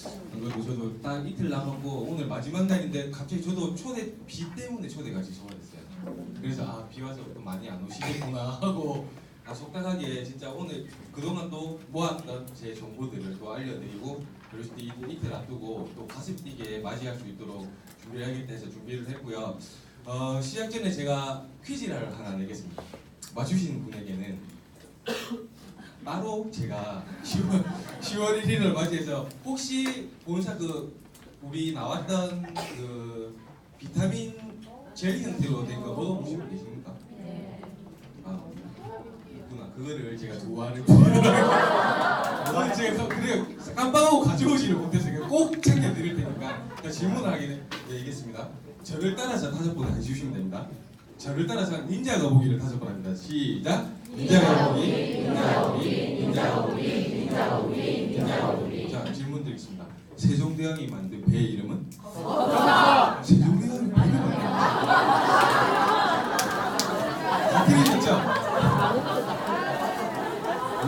안 그래도 저도 딱 이틀 남았고 오늘 마지막 날인데 갑자기 저도 비 때문에 초대가 지소화됐어요. 그래서 아, 비 와서 또 많이 안 오시겠구나 하고 속단하게 진짜 오늘 그동안 또 모았던 제 정보들을 또 알려드리고 그리고 이틀 앞두고 또 가슴 뛰게 맞이할 수 있도록 준비를 하겠다 해서 준비를 했고요. 시작 전에 제가 퀴즈를 하나 내겠습니다. 맞추시는 분에게는 따로 제가 10월 1일을 맞이해서 혹시 본사 우리 나왔던 비타민 젤 형태로 된 거 먹어보신 분 계십니까? 네. 아, 있구나. 그거를 제가 좋아하는 분이라 제가 그래 깜빡하고 가져오지를 못해서 꼭 챙겨드릴 테니까 질문을 하게 되겠습니다. 저를 따라서 5번 해주시면 됩니다. 저를 따라서 닌자 거북이를 5번 합니다. 시작! 닌자 거북이, 닌자 거북이, 닌자 거북이, 닌자 거북이, 닌자 거북이. 자, 질문 드리겠습니다. 세종대왕이 만든 배 이름은? 세종대왕이 배 이름은? 다 틀리셨죠?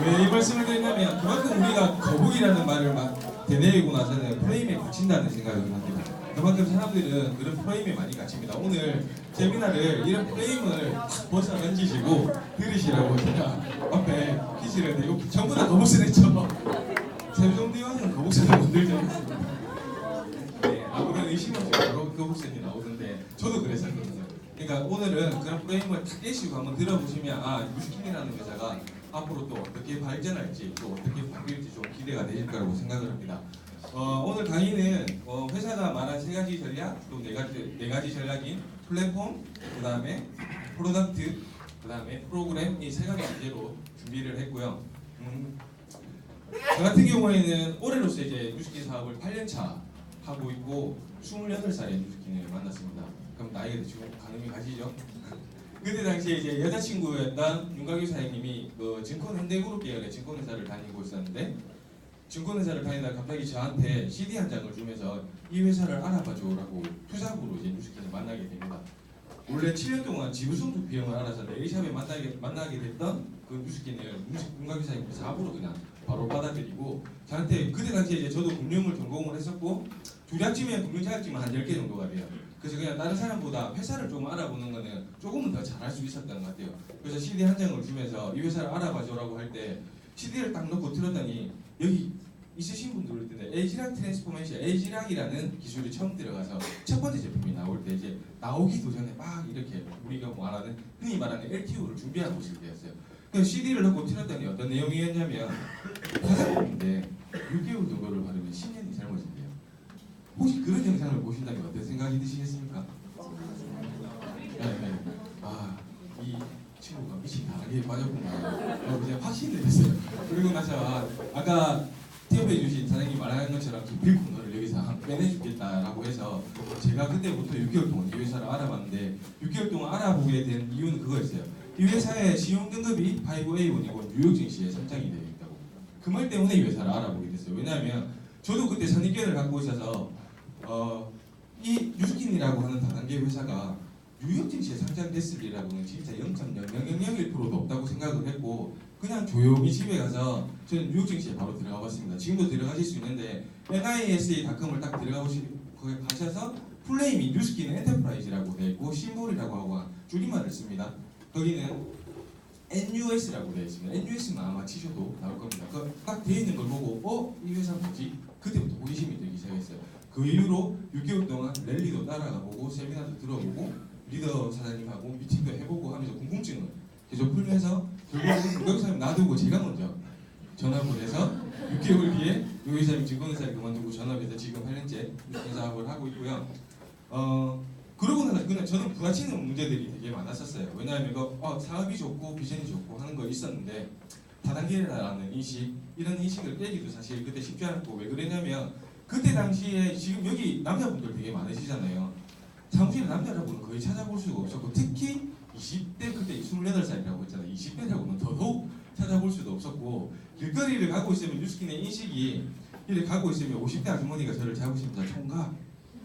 왜 이 말씀을 드리냐면 그만큼 우리가 거북이라는 말을 막 되뇌이고 나서는 프레임에 갇힌다는 생각을 합니다. 그만큼 사람들은 그런 프레임에 많이 갇힙니다. 오늘 세미나를 이런 프레임을 탁 벗어 던지시고 들으시라고 제가 앞에 퀴즈를 내고 전부 다 거북선 했죠. 세종대왕은 거북선을 만들지 않았습니다. 네, 아무런 의심 없이 바로 거북선이 나오던데 저도 그랬었거든요. 그러니까 오늘은 그런 프레임을 탁 깨시고 한번 들어보시면 아, 뉴스킨이라는 회사가 앞으로 또 어떻게 발전할지 또 어떻게 바뀔지 좀 기대가 되실 거라고 생각을 합니다. 오늘 강의는 회사가 말한 3가지 전략 또 4가지 전략인 플랫폼, 그 다음에 프로덕트, 그 다음에 프로그램 이 3가지 주제로 준비를 했고요. 저 같은 경우에는 올해로서 이제 뉴스킨 사업을 8년차 하고 있고 28살에 뉴스킨을 만났습니다. 그럼 나이가 대충 가늠이 가시죠? 그때 당시에 이제 여자친구였던 윤곽유 사장님이 증권현대그룹 계열의 증권회사를 다니고 있었는데 증권회사를 다니다가 갑자기 저한테 CD 한 장을 주면서 이 회사를 알아봐줘라고 투잡으로 이제 뉴스킨을 만나게 됩니다. 원래 7년 동안 지불성투 비용을 알아서 네일샵에 만나게 됐던 그 뉴스킨을 윤곽유 사장님 사업으로 그냥 바로 받아들이고 저한테 그때 당시에 이제 저도 금융을 전공을 했었고 두량치면 금융 자격증은 한 10개 정도가 돼요. 그래서 그냥 다른 사람보다 회사를 좀 알아보는 거는 조금은 더 잘할 수 있었던 것 같아요. 그래서 CD 한 장을 주면서 이 회사를 알아봐줘라고 할 때 CD를 딱 넣고 틀었더니 여기 있으신 분들 텐데 에이지랑 트랜스포메이션, 에이지랑이라는 기술이 처음 들어가서 첫 번째 제품이 나올 때 이제 나오기도 전에 막 이렇게 우리가 말하는 흔히 말하는 LTO를 준비하고 있을 때였어요. 그래서 CD를 넣고 틀었더니 어떤 내용이었냐면 화장품인데 6개월 정도를 바르면 10년이 젊어진대요. 혹시 그런 영상을 보신다면 어떤 생각이 드시겠습니까? 네. 아, 이 친구가 미친 나락에 빠졌구나. 이제 확신이 됐어요. 그리고 나서 아까 티업해 주신 사장님이 말하는 것처럼 기필 코너를 여기서 빼내주겠다라고 해서 제가 그때부터 6개월 동안 이 회사를 알아봤는데 6개월 동안 알아보게 된 이유는 그거였어요. 이 회사의 신용 등급이 5A1이고 뉴욕 증시에 선정이 되어 있다고. 그 말 때문에 이 회사를 알아보게 됐어요. 왜냐하면 저도 그때 선입견을 갖고 있어서 이 뉴스킨이라고 하는 다단계 회사가 뉴욕 증시에 상장됐으리라고는 진짜 0.0001%도 없다고 생각을 했고 그냥 조용히 집에 가서 저는 뉴욕 증시에 바로 들어가 봤습니다. 지금도 들어가실 수 있는데 NISA.com을 딱 들어가 거기 가셔서 플레임이 뉴스킨은 엔터프라이즈라고 되어 있고 심볼이라고 하고 줄임말을 씁니다. 거기는 NUS라고 되어 있습니다. NUS만 아마 치셔도 나올 겁니다. 딱 되어 있는 걸 보고 이 회사 뭐지? 그때부터 호기심이 들기 시작했어요. 그 이후로 6개월 동안 랠리도 따라가보고 세미나도 들어보고 리더 사장님하고 미팅도 해보고 하면서 궁금증을 계속 풀면서 결국은 윤곽사님 놔두고 제가 먼저 전업을 해서 6개월 뒤에 윤곽사님 증권회사를 그만두고 전업해서 지금 8년째 뉴스킨 사업을 하고 있고요. 그러고 나서 그냥 저는 부딪히는 문제들이 되게 많았었어요. 왜냐하면 사업이 좋고 비전이 좋고 하는 거 있었는데 다단계라는 인식, 이런 인식을 깨기도 사실 그때 쉽지 않았고 왜 그랬냐면 그때 당시에 지금 여기 남자분들 되게 많으시잖아요. 사무실에 남자라고는 거의 찾아볼 수가 없었고 특히 20대 그때 28살이라고 했잖아요. 20대라고는 더더욱 찾아볼 수도 없었고 길거리를 가고 있으면 뉴스킨의 인식이 이렇게 가고 있으면 50대 아주머니가 저를 잡으시면서 총각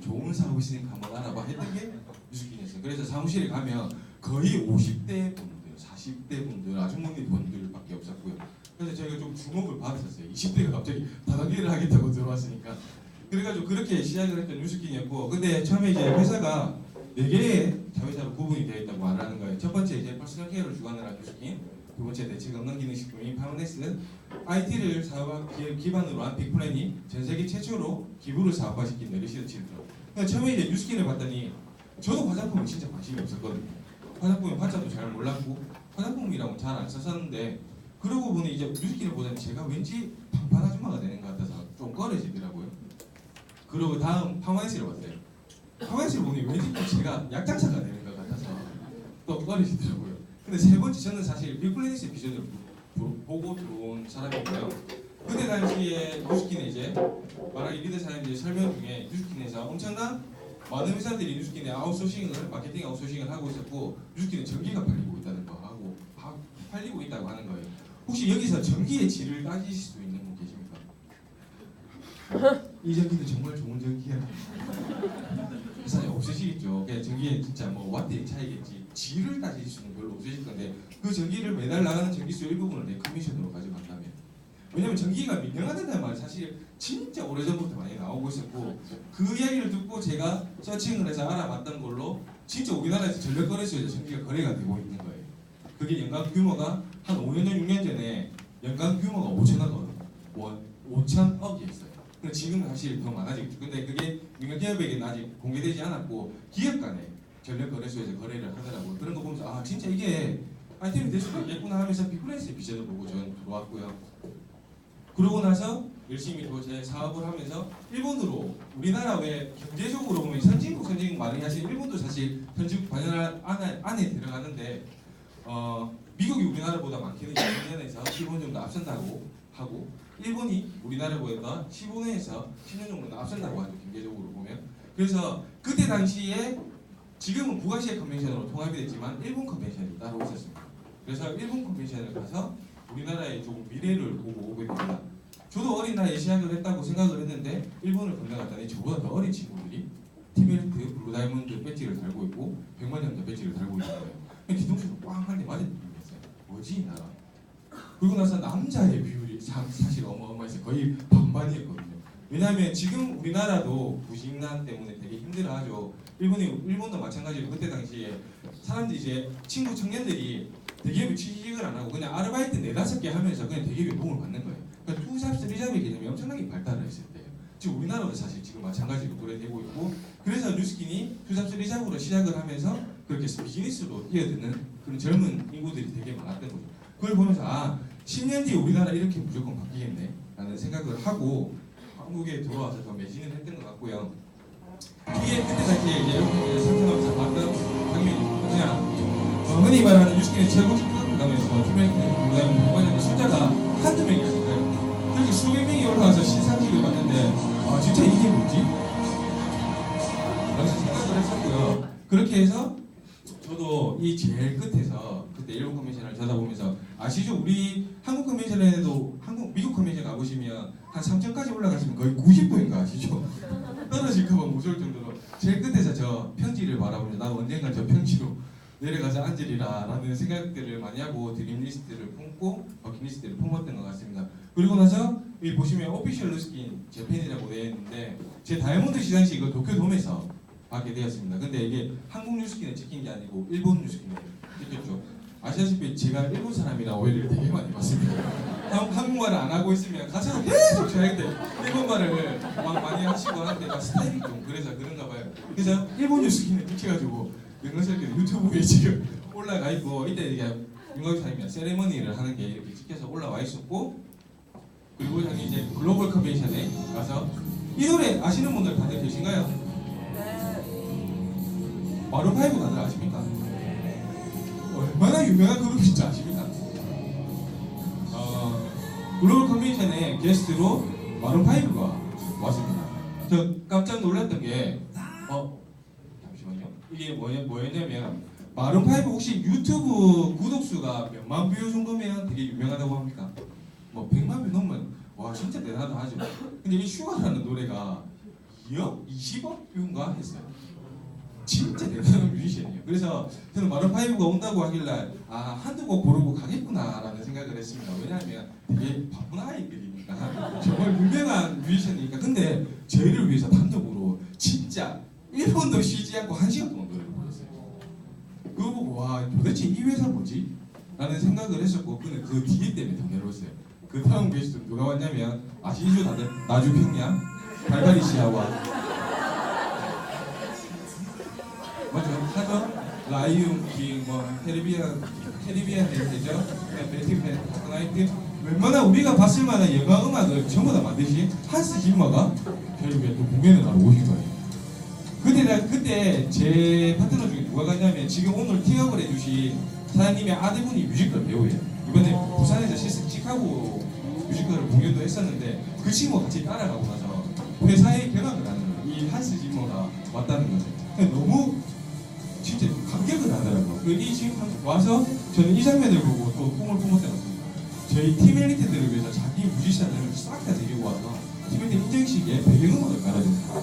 좋은 사업 있으니까 한번 알아봐 했던 게 뉴스킨이었어요. 그래서 사무실에 가면 거의 50대 분들, 40대 분들, 아주머니 분들밖에 없었고요. 그래서 저희가 좀 주목을 받았었어요. 20대가 갑자기 다단계를 하겠다고 들어왔으니까. 그래가지고 그렇게 시작을 했던 뉴스킨이었고, 근데 처음에 이제 회사가 4개의 자회사로 구분이 되어 있다고 말하는 거예요. 첫 번째 이제 퍼스널 케어를 주관을 한 뉴스킨, 두 번째 대책 없는 기능식품인 파운데스, IT를 사업 기반으로 한 빅플랜이 전 세계 최초로 기부를 사업화시킨 메르시드 칠드런. 그러니까 처음에 이제 뉴스킨을 봤더니 저도 화장품에 진짜 관심이 없었거든요. 화장품의 화자도 잘 몰랐고 화장품이라고 잘 안 썼었는데, 그러고 보니 이제 뉴스킨을 보더니 제가 왠지 방판 아줌마가 되는 것 같아서 좀 꺼려지더라고요. 그리고 다음 파마이스를 봤어요. 파마이스를 보니 왠지 또 제가 약장사가 되는 것 같아서 또 꺼려지더라고요. 근데 세 번째, 저는 사실 빅플래닛의 비전을 보고 들어온 사람이고요. 그때 당시에 뉴스킨에 이제 말하기 리더 사람들이 설명 중에 뉴스킨에서 엄청난 많은 회사들이 뉴스킨에 아웃소싱을, 마케팅 아웃소싱을 하고 있었고, 뉴스킨에 전기가 팔리고 있다는 거 하고 팔리고 있다고 하는 거예요. 혹시 여기서 전기의 질을 따지실 수 있는 분 계십니까? 이 전기는 정말 좋은 전기야. 회사에 없으시겠죠. 그냥 전기에 진짜 뭐 와트의 차이겠지. 질을 따질 수는 별로 없으실 건데, 그 전기를 매달 나가는 전기수 일부분을 내 커미션으로 가져간다면. 왜냐면 전기가 민영화된다는 말이 사실 진짜 오래전부터 많이 나오고 있었고, 그 이야기를 듣고 제가 서칭을 해서 알아봤던 걸로 진짜 우리나라에서 전력 거래소에서 전기가 거래가 되고 있는 거예요. 그게 연간 규모가 한 5년 전, 6년 전에 연간 규모가 5천억이었어요. 근데 지금은 사실 더 많아지겠죠. 근데 그게 민간 기업에게는 아직 공개되지 않았고, 기업 간에 전력 거래소에서 거래를 하더라고요. 그런 거 보면서 아 진짜 이게 아이템이 될 수도 있겠구나 하면서 빅플래닛의 비전을 보고 저는 들어왔고요. 그러고 나서 열심히 또 제 사업을 하면서 일본으로, 우리나라 왜 경제적으로 보면 선진국 많이 하시는 일본도 사실 선진국 반열 안에 들어가는데, 미국이 우리나라보다 많게는 20년에서 15년 정도 앞선다고 하고, 일본이 우리나라보다 15년에서 10년 정도 앞선다고 하죠, 경제적으로 보면. 그래서 그때 당시에 지금은 북아시아 컨벤션으로 통합이 됐지만 일본 컨벤션이 따로 있었습니다. 그래서 일본 컨벤션을 가서 우리나라의 조금 미래를 보고 오게 됩니다. 저도 어린 나이에 시작을 했다고 생각을 했는데, 일본을 건너갔더니 저보다 더 어린 친구들이 티베트 블루 다이몬드 배지를 달고 있고 100만 년자 배지를 달고 있는 거예요. 뒤통수를 꽝 한 대 맞은 느낌이었어요. 뭐지 이 나라. 그리고 나서 남자의 비율이 사실 어마어마했어요. 거의 반반이었거든요. 왜냐하면 지금 우리나라도 부식난 때문에 되게 힘들어하죠. 일본도 마찬가지로 그때 당시에 사람들이 이제 친구 청년들이 대기업에 취직을 안 하고 그냥 아르바이트 4-5개 하면서 그냥 대기업에 도움을 받는 거예요. 그러니까 투잡, 쓰리잡의 개념이 엄청나게 발달을 했을 때예요. 지금 우리나라도 사실 지금 마찬가지로 그래되고 있고, 그래서 뉴스킨이 투잡, 쓰리잡으로 시작을 하면서 그렇게 해서 비즈니스로 뛰어드는 그런 젊은 인구들이 되게 많았던 거죠. 그걸 보면서 아 10년 뒤에 우리나라 이렇게 무조건 바뀌겠네 라는 생각을 하고 한국에 들어와서 더 매진을 했던 것 같고요. 이게 그때 당시에 이제 이렇게 상상하면서 봤던 장면이 그냥 흔히 말하는 뉴스킨의 최고 직급 가면서 투명한 숫자가 한두 명이 아니고요. 그렇게 수백 명이 올라와서 시상식을 봤는데 아 진짜 이게 뭐지? 라고 생각을 했었고요. 그렇게 해서 저도 이 제일 끝에서 그때 일본 컨벤션을 찾아보면서 아시죠? 우리 한국 컨벤션에도 미국 컨벤션 가보시면 한 3층까지 올라가시면 거의 90도인 거 아시죠? 떨어질까봐 무서울 정도로 제일 끝에서 저 평지를 바라보면서 나 언젠가 저 평지로 내려가서 앉으리라 라는 생각들을 많이 하고 드림리스트를 품고 버킷리스트를 품었던 것 같습니다. 그리고 나서 여기 보시면 오피셜 뉴스킨 재팬이라고 되어 있는데 제 다이아몬드 시상식 이거 도쿄돔에서 하게 되었습니다. 근데 이게 한국 뉴스킨에 찍힌 게 아니고 일본 뉴스킨에 찍혔죠. 아시다시피 제가 일본 사람이라 오해를 되게 많이 받습니다. 한국말을 안 하고 있으면 가사가 계속 저한테 일본말을 막 많이 하시고 하는데 스타일이 좀 그래서 그런가 봐요. 그래서 일본 뉴스킨에 찍혀가지고 영광스럽게 유튜브에 지금 올라가 있고, 이때 이게 윤곽사님이 세레머니를 하는 게 이렇게 찍혀서 올라와 있었고, 그리고 여기 이제 글로벌 컨벤션에 가서 이 노래 아시는 분들 다들 계신가요? 네. 마룬 5 다들 아십니까? 얼마나 유명한 그룹인지 아십니까? 글로벌 컨벤션에 게스트로 마룬 5가 왔습니다. 저 깜짝 놀랐던 게 이게 뭐였냐면 마룬 5 혹시 유튜브 구독수가 몇만 뷰 정도면 되게 유명하다고 합니까? 뭐 100만 뷰 넘으면 와 진짜 대단하다 하죠. 근데 이 슈가라는 노래가 2억? 20억 뷰인가 했어요. 진짜 대단한 뮤지션이에요. 그래서 저는 마룬5가 온다고 하길래 한두 곡 고르고 가겠구나라는 생각을 했습니다. 왜냐하면 되게 바쁜 아이들이니까 정말 유명한 뮤지션이니까. 근데 저희를 위해서 단독으로 진짜 1분도 쉬지 않고 1시간 동안 노래를 불렀어요. 그거 보고 와 도대체 이 회사 뭐지? 라는 생각을 했었고 그 뒤에 때문에 더 괴로웠어요. 그 다음 게스트 누가 왔냐면 아시죠 다들? 나주평양 갈갈이시아와 맞죠? 하죠? 라이온 킹, 캐리비안 헬리죠? 베티펜, 나이트 웬만한 우리가 봤을 만한 영화 음악을 전부 다 만드신 한스 짐머가 결국에 또 공연을 하러 오신 거예요. 그때 제 파트너 중에 누가 갔냐면 지금 오늘 티업을 해주신 사장님의 아내분이 뮤지컬 배우예요. 이번에 부산에서 시카고 뮤지컬 공연도 했었는데 그 친구가 같이 따라가고 나서 회사에 경악을 하는 거예요. 이 한스 짐머가 왔다는 거죠. 너무 진짜 감격을 하더라고요. 이 지금 와서 저는 이 장면을 보고 또 꿈을 품었습니다. 저희 팀 엘리트들을 위해서 자기 뮤지션을 싹 다 데리고 와서 팀 엘리트 인정식에 배경음악을 깔아줍니다.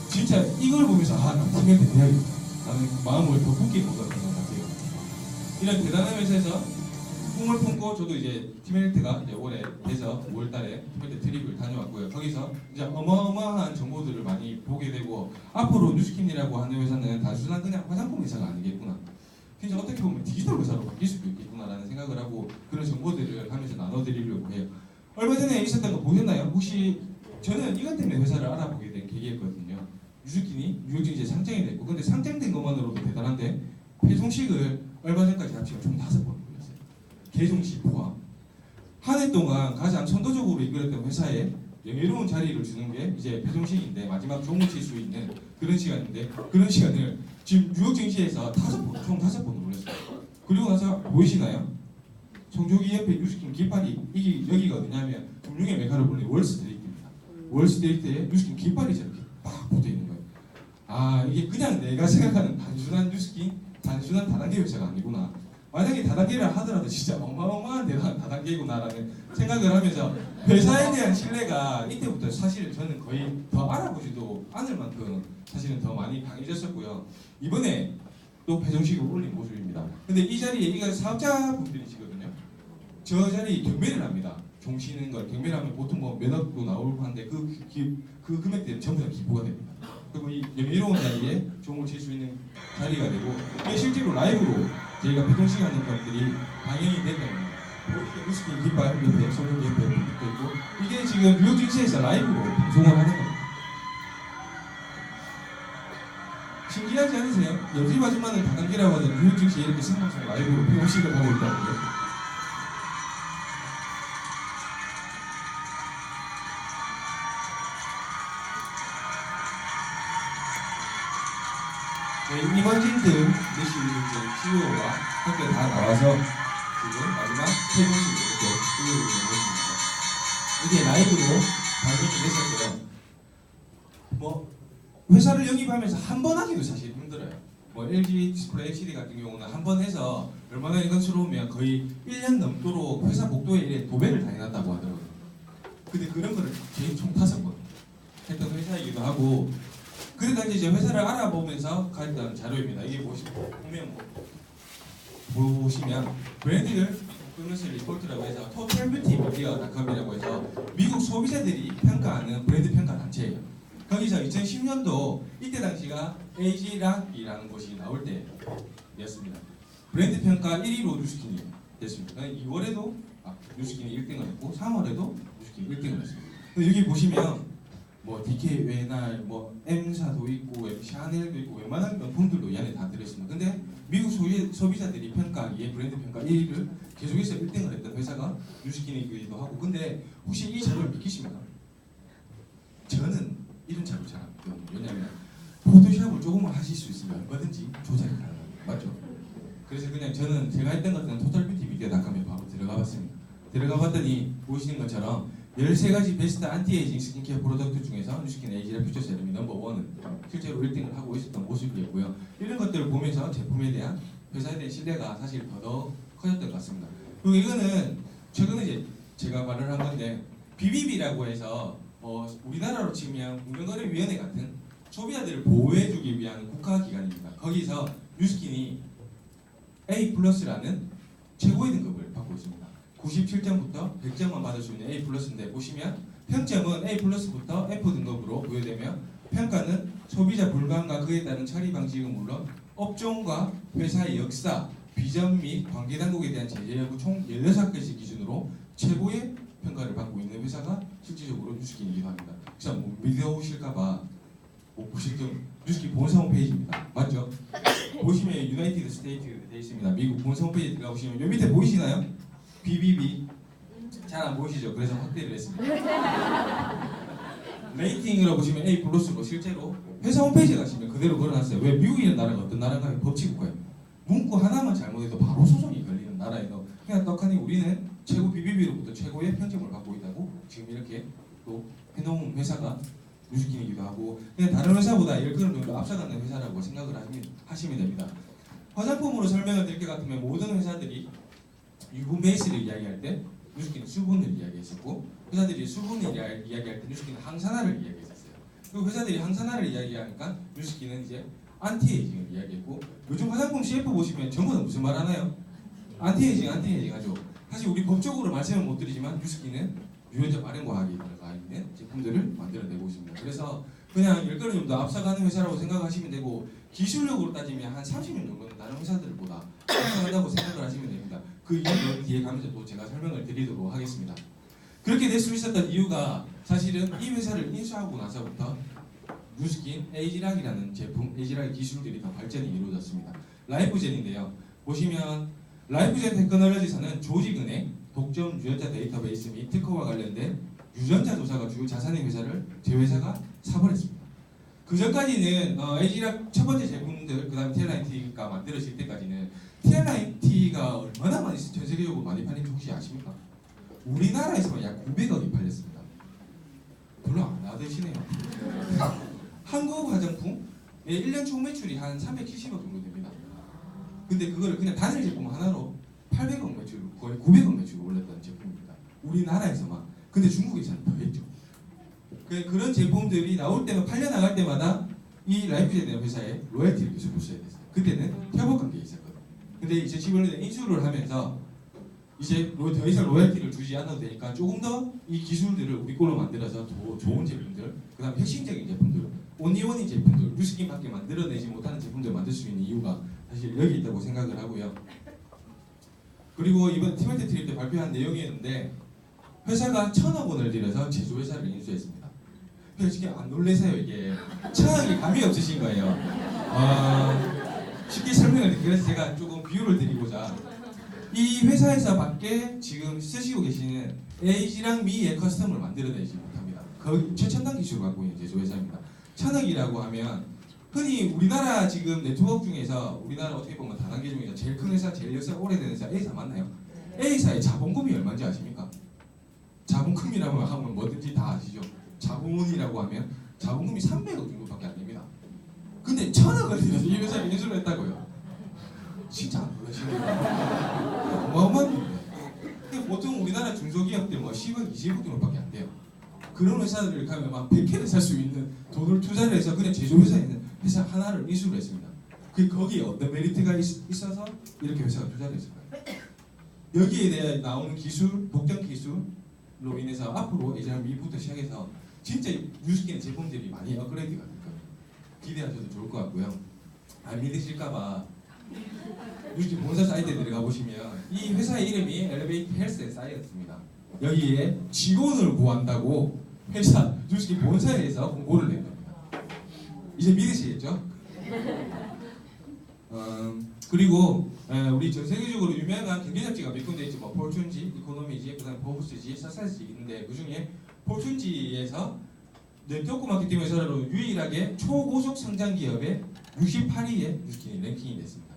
진짜 이걸 보면서 팀 엘리트 돼야겠다 라는 마음을 더 굳게 먹었던 것 같아요. 이런 대단한 회사에서 꿈을 품고 저도 이제 팀 엘리트가 이제 올해 돼서 5월달에 팀 엘리트 트립을 다녀왔고요. 거기서 이제 어마어마한 정보들을 많이 보게 되고 앞으로 뉴스킨이라고 하는 회사는 단순한 그냥 화장품 회사가 아니겠구나. 그래서 어떻게 보면 디지털 회사로 바뀔 수도 있겠구나라는 생각을 하고 그런 정보들을 하면서 나눠드리려고 해요. 얼마 전에 있었던 거 보셨나요? 혹시 저는 이것 때문에 회사를 알아보게 된 계기였거든요. 뉴스킨이 뉴욕 이제 상장이 됐고 근데 상장된 것만으로도 대단한데 배송식을 얼마 전까지 합치면 총 5번 올렸어요. 개송식 포함. 한 해 동안 가장 선도적으로 이끌었던 회사에 영예로운 자리를 주는 게 이제 배송식인데 마지막 종을 칠 수 있는 그런 시간인데 그런 시간을 지금 뉴욕 증시에서 총 5번 올렸어요. 그리고 나서 보이시나요? 성조기 옆에 뉴스킨 깃발이 여기가 어디냐면 금융의 메카로 불리는 월스트리트입니다. 월스트리트에 뉴스킨 깃발이 저렇게 막 붙어 있는 거예요. 이게 그냥 내가 생각하는 단순한 뉴스킨, 단순한 다단계 회사가 아니구나. 만약에 다단계를 하더라도 진짜 어마어마한 다단계구나라는 생각을 하면서 회사에 대한 신뢰가 이때부터 사실 저는 거의 더 알아보지도 않을 만큼 사실은 더 많이 강해졌었고요. 이번에 또 배송식을 올린 모습입니다. 근데 이 자리에 이거 사업자분들이시거든요. 저 자리에 경매를 합니다. 종 치는 걸 경매를 하면 보통 뭐 면허도 나오고 하는데 그 금액들은 전부 다 기부가 됩니다. 그리고 이 영예로운 자리에 종을 칠 수 있는 자리가 되고 이게 실제로 라이브로 저희가 배송식 하는 것들이 방영이 된다는 거예요. 뉴스킨 깃발 옆에 소문 옆에 붙어 있고 이게 지금 뉴욕 증시에서 라이브로 방송을 하는 겁니다. 신기하지 않으세요? 옆집 아줌마는 다단계라고 하는 뉴욕 증시에 이렇게 생방송 라이브로 배송식을 하고 있다는 게. 임원진들 CEO와 함께 다 나와서 지금 마지막 퇴근식을 이렇게 꾸리고 있는 모습입니다. 이게 라이브로 방영이 됐었고요. 뭐 회사를 영입하면서 한 번 하기도 사실 힘들어요. 뭐 LG 디스플레이 HD 같은 경우는 한 번 해서 얼마나 인건스러우면 거의 1년 넘도록 회사 복도에 이래 도배를 당해놨다고 하더라고요. 근데 그런 거를 개인 총 5번 했던 회사이기도 하고 그래 당시 이제 회사를 알아보면서 가졌던 자료입니다. 이게 보면 보시면 브랜드를 커머셜 리포트라고 해서 토탈 뷰티 미디어닷컴이라고 해서 미국 소비자들이 평가하는 브랜드 평가 단체예요. 거기서 2010년도 이때 당시가 에이지락이라는 곳이 나올 때였습니다. 브랜드 평가 1위로 뉴스킨이 됐습니다. 2월에도 뉴스킨이 1등을 했고 3월에도 뉴스킨이 1등을 했습니다. 여기 보시면 뭐 DK 웨날, 뭐 M사도 있고 샤넬도 있고 웬만한 명품들도 이 안에 다 들어있습니다. 근데 미국 소비자들이 평가하기에 브랜드 평가 1위를 계속해서 1등을 했던 회사가 뉴스킨이기도 하고 근데 혹시 이 자료를 믿기십니까? 저는 이런 자료 잘 안 믿거든요. 왜냐하면 포토샵을 조금만 하실 수 있으면 얼마든지 조작이 가능합니다. 맞죠? 그래서 그냥 저는 제가 했던 것은 토탈뷰티 미디어닷컴에 바로 들어가 봤습니다. 들어가 봤더니 보시는 것처럼 13가지 베스트 안티에이징 스킨케어 프로덕트 중에서 뉴스킨 에이지라 퓨처 세럼이 넘버1은 실제로 1등을 하고 있었던 모습이었고요. 이런 것들을 보면서 제품에 대한 회사에 대한 신뢰가 사실 더 커졌던 것 같습니다. 그리고 이거는 최근에 이제 제가 말을 한 건데 BBB라고 해서 우리나라로 치면 공정거래위원회 같은 소비자들을 보호해주기 위한 국가기관입니다. 거기서 뉴스킨이 A 플러스라는 최고의 등급을 받고 있습니다. 97점부터 100점만 받을 수 있는 A 플러스인데 보시면 평점은 A 플러스부터 F 등급으로 부여되며 평가는 소비자 불감과 그에 따른 처리 방식은 물론 업종과 회사의 역사, 비전 및 관계 당국에 대한 제재 여부 총 16가지 기준으로 최고의 평가를 받고 있는 회사가 실질적으로 뉴스킨이기도 합니다. 그래서 뭐 믿어오실까봐 못 보실 좀 뉴스킨 본사 홈페이지입니다. 맞죠? 보시면 유나이티드 스테이트 되어 있습니다. 미국 본사 홈페이지 들어가 보시면 여기 밑에 보이시나요? BBB 잘 안 보이시죠? 그래서 확대를 했습니다. 레이팅으로 보시면 A 플러스로 실제로 회사 홈페이지에 가시면 그대로 걸어놨어요. 왜 미국이라는 나라가 어떤 나라인가요? 법치국가예요. 문구 하나만 잘못해도 바로 소송이 걸리는 나라에서 그냥 떡하니 우리는 최고 BBB로부터 최고의 평점을 받고 있다고 지금 이렇게 또 해놓은 회사가 뉴스킨이기도 하고 그냥 다른 회사보다 10걸음 정도 앞서가는 회사라고 생각을 하시면 됩니다. 화장품으로 설명을 드릴 것 같으면 모든 회사들이 유분 베이스를 이야기할 때 뉴스킨은 수분을 이야기했었고 회사들이 수분을 이야기할 때 뉴스킨은 항산화를 이야기했었어요. 그리고 회사들이 항산화를 이야기하니까 뉴스킨은 이제 안티에이징을 이야기했고 요즘 화장품 CF 보시면 전부 다 무슨 말 하나요? 안티에이징 하죠. 사실 우리 법적으로 말씀을 못 드리지만 뉴스킨은 유전자 발행 과학이 들어가 있는 제품들을 만들어내고 있습니다. 그래서 그냥 10걸음 정도 앞서가는 회사라고 생각하시면 되고 기술력으로 따지면 한 30년 정도는 다른 회사들보다 앞서간다고 생각을 하시면 됩니다. 그 이유는 뒤에 가면서 또 제가 설명을 드리도록 하겠습니다. 그렇게 될 수 있었던 이유가 사실은 이 회사를 인수하고 나서부터 뉴스킨 에이지락이라는 제품, 에이지락 기술들이 더 발전이 이루어졌습니다. 라이프젠인데요. 보시면 라이프젠 테크놀로지사는 조직은행, 독점 유전자 데이터베이스 및 특허와 관련된 유전자 조사가 주요 자산의 회사를 제 회사가 사버렸습니다. 그 전까지는 에이지락 첫 번째 제품들, 그 다음에 TLIT가 만들어질 때까지는 TLIT가 얼마나 많이 전 세계적으로 많이 팔린지 혹시 아십니까? 우리나라에서만 약 900억이 팔렸습니다. 별로 안 나드시네요. 한국 화장품의 1년 총 매출이 한 370억 정도 됩니다. 근데 그거를 그냥 단일 제품 하나로 800억 매출, 거의 900억 매출을 올렸던 제품입니다. 우리나라에서만. 근데 중국에서는 더 했죠. 그런 제품들이 나올 때만 팔려나갈 때마다 이 라이프젠이라는 회사에 로열티를 계속 줬어야 됐어요. 그때는 협업 관계에 있었거든요. 근데 2011년에 인수를 하면서 이제 더 이상 로열티를 주지 않아도 되니까 조금 더 이 기술들을 우리 걸로 만들어서 더 좋은 제품들, 그 다음 핵심적인 제품들, 온리원인 제품들, 뉴스킨밖에 만들어내지 못하는 제품들을 만들 수 있는 이유가 사실 여기 있다고 생각을 하고요. 그리고 이번 티모티 트립 때 발표한 내용이었는데 회사가 1,000억 원을 들여서 제조회사를 인수했습니다. 그래서 지금 안 놀라세요. 이게 1,000억이 감이 없으신 거예요. 쉽게 설명을 드릴게요. 그래서 제가 조금 비유를 드리고자 이 회사에서밖에 지금 쓰시고 계시는 에이지랑 미의 커스텀을 만들어내지 못합니다. 거의 최첨단 기술을 갖고 있는 제조회사입니다. 1,000억이라고 하면 흔히 우리나라 지금 네트워크 중에서 우리나라 어떻게 보면 다단계 중에서 제일 큰 회사, 제일 역사 오래된 회사 A사 맞나요? A사의 자본금이 얼마인지 아십니까? 자본금이라고 하면 뭐든지 다 아시죠? 자본이라고 하면 자본금이 300억 정도밖에 안 됩니다. 근데 1,000억을 들여서 이 회사를 인수를 했다고요. 진짜 안 놀라시네요. 어마어마한 일이에요. 보통 우리나라 중소기업들 뭐 10억, 20억 정도밖에 안 돼요. 그런 회사들을 가면 막 100회를 살 수 있는 돈을 투자를 해서 그냥 제조회사에 있는 회사 하나를 인수를 했습니다. 거기에 어떤 메리트가 있어서 이렇게 회사가 투자를 했을 거예요. 여기에 대해 나오는 기술, 독점 기술로 인해서 앞으로 이제 미부터 시작해서 진짜 뉴스킨의 제품들이 많이 업그레이드가 될 겁니다. 기대하셔도 좋을 것 같고요. 안 믿으실까봐 뉴스킨 본사 사이트에 들어가 보시면 이 회사의 이름이 엘리베이트 헬스 앤 사이언스입니다. 여기에 직원을 구한다고 회사 뉴스킨 본사에서 공고를 낸 겁니다. 이제 믿으시겠죠? 그리고 우리 전 세계적으로 유명한 경제 잡지가 몇 군데 있죠. 뭐 포춘지, 이코노미지, 그다음 포브스지, 사사지 있는데 그 중에 포춘지에서 네트워크 마케팅 회사로 유일하게 초고속 성장 기업의 68위에 뉴스킨이 랭킹이 됐습니다.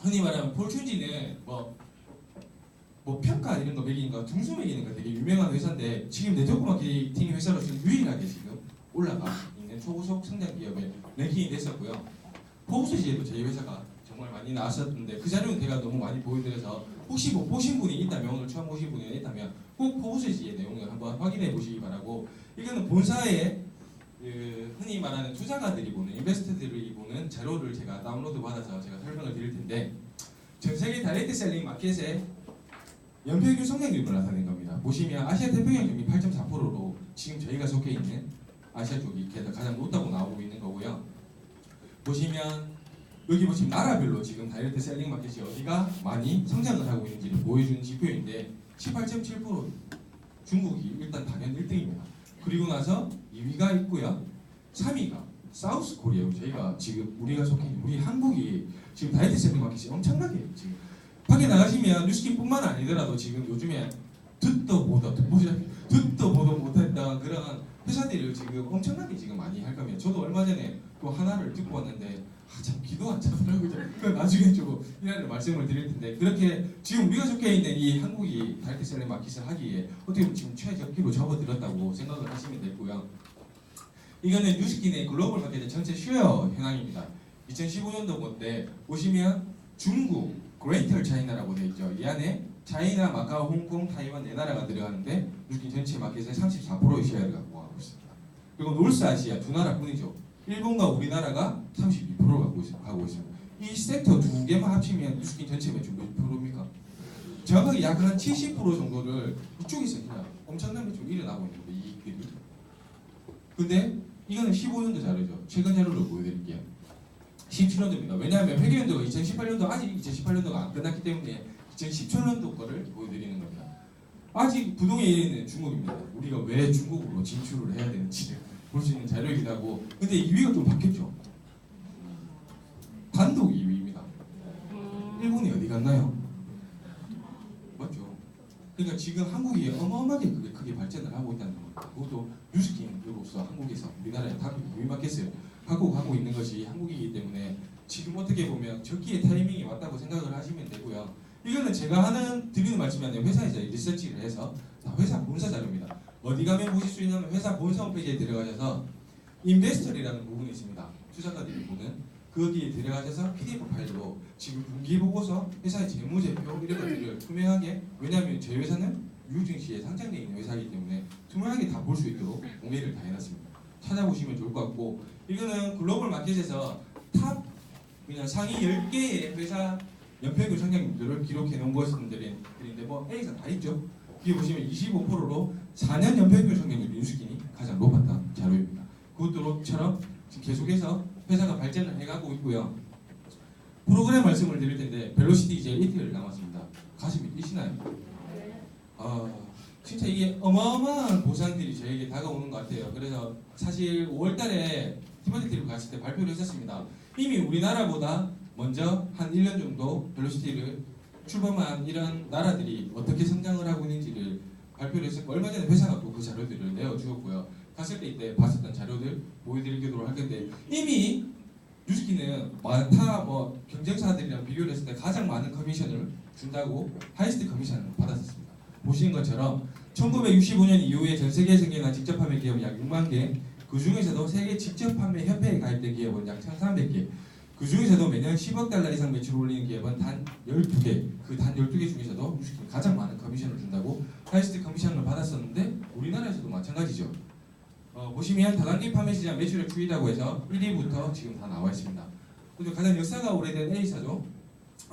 흔히 말하면 포춘지는 뭐 평가 이런 거 매기는 거, 등수 매기는 거 되게 유명한 회사인데 지금 네트워크 마케팅 회사로서 유일하게 지금 올라가 있는 초고속 성장 기업에 랭킹이 됐었고요. 포브스지에도 저희 회사가 정말 많이 나왔었는데 그 자료는 제가 너무 많이 보여드려서 혹시 뭐 보신 분이 있다면 오늘 처음 보신 분이 있다면 꼭 포브스지의 내용을 한번 확인해 보시기 바라고 이거는 본사의 흔히 말하는 투자가들이 보는 인베스터들이 보는 자료를 제가 다운로드 받아서 제가 설명을 드릴 텐데 전 세계 다이렉트 셀링 마켓의 연평균 성장률을 나타낸 겁니다. 보시면 아시아 태평양 점이 8.4%로 지금 저희가 속해 있는 아시아 쪽이 가장 높다고 나오고 있는 거고요. 보시면 여기 보시면 나라별로 지금 다이렉트 셀링 마켓이 어디가 많이 성장을 하고 있는지를 보여주는 지표인데 18.7% 중국이 일단 당연 1등입니다. 그리고 나서 2위가 있고요. 3위가 사우스 코리아고 저희가 지금 우리가 속해 있는 우리 한국이 지금 다이렉트 셀링 마켓이 엄청나게 지금 밖에 나가시면 뉴스킨뿐만 아니더라도 지금 요즘에 듣도 보도 못했던 그런 회사들을 지금 엄청나게 지금 많이 할 겁니다. 저도 얼마 전에 또 하나를 듣고 왔는데 참 기도 안 차더라고요. 그 나중에 좀 이라는 말씀을 드릴 텐데 그렇게 지금 우리가 속해 있는 이 한국이 다이렉트 셀링 마켓을 하기에 어떻게 보면 지금 최적기로 접어들었다고 생각을 하시면 되고요. 이거는 뉴스킨의 글로벌 마켓의 전체 쉐어 현황입니다. 2015년도 때 보시면 중국 그레이터 차이나라고 되어 있죠. 이 안에 차이나, 마카오, 홍콩, 타이완 네 나라가 들어가는데 뉴스킨 전체 마켓의 34%의 쉐어를 갖고 가고 있습니다. 그리고 노스아시아 두 나라뿐이죠. 일본과 우리나라가 32%를 가고 있습니다. 이 섹터 두 개만 합치면 뉴스킨 전체 매출 몇 프로입니까? 정확하게 약 한 70% 정도를 이쪽에서 그냥 엄청난 매출이 일어나고 있는 거예요. 이익들이. 근데 이거는 15년도 자료죠. 최근 자료를 보여드릴게요. 17년도입니다. 왜냐하면 회계연도가 2018년도 아직 2018년도가 안 끝났기 때문에 2017년도 거를 보여드리는 겁니다. 아직 부동의 1위는 중국입니다. 우리가 왜 중국으로 진출을 해야 되는지를 볼 수 있는 자료이기도 하고 근데 2위가 좀 바뀌었죠. 단독 2위입니다. 일본이 어디 갔나요? 맞죠? 그러니까 지금 한국이 어마어마하게 크게 발전을 하고 있다는 겁니다. 그것도 뉴스킨으로서 한국에서 우리나라의 단독 2위 마켓을 갖고 가고 있는 것이 한국이기 때문에 지금 어떻게 보면 적기의 타이밍이 왔다고 생각을 하시면 되고요. 이거는 제가 드리는 말씀이 아니라 회사에서 리서치를 해서 다 회사 본사 자료입니다. 어디 가면 보실 수 있냐면 회사 본사 홈페이지에 들어가셔서 인베스터리라는 부분이 있습니다. 투자가들이 보는 거기에 들어가셔서 PDF 파일로 지금 분기 보고서 회사의 재무제표 이런 것들을 투명하게 왜냐하면 저희 회사는 유증시에 상장되어 있는 회사이기 때문에 투명하게 다 볼 수 있도록 공개를 다 해놨습니다. 찾아보시면 좋을 것 같고 이거는 글로벌 마켓에서 탑 그냥 상위 10개의 회사 연평균 성장률을 기록해 놓은 것들인데 뭐 A사 다 있죠. 여기 보시면 25%로 4년 연평균 성장률 뉴스킨이 가장 높았던 자료입니다. 그것처럼 지금 계속해서 회사가 발전을 해가고 있고요. 프로그램 말씀을 드릴 텐데 벨로시티 이제 이틀 남았습니다. 가슴이 뛰시나요? 진짜 이게 어마어마한 보상들이 저에게 다가오는 것 같아요. 그래서 사실 5월달에 티머티 트립 갔을 때 발표를 했었습니다. 이미 우리나라보다 먼저 한 1년 정도 벨로시티를 출범한 이런 나라들이 어떻게 성장을 하고 있는지를 발표를 했었고 얼마 전에 회사가 또 그 자료들을 내어주었고요. 갔을 때 이때 봤었던 자료들 보여드리도록 할 건데 이미 뉴스킨은 타 경쟁사들이랑 비교를 했을 때 가장 많은 커미션을 준다고 하이스트 커미션을 받았었습니다. 보시는 것처럼 1965년 이후에 전 세계에 생겨난 직접 판매 기업은 약 6만 개, 그 중에서도 세계 직접 판매 협회에 가입된 기업은 약 1,300개, 그 중에서도 매년 10억 달러 이상 매출을 올리는 기업은 단 12개, 그 단 12개 중에서도 뉴스킨이 가장 많은 커미션을 준다고 하이스트 커미션을 받았었는데 우리나라에서도 마찬가지죠. 보시면 다단계 판매 시장 매출액 추이라고 해서 1위부터 지금 다 나와 있습니다. 그리고 가장 역사가 오래된 A사죠.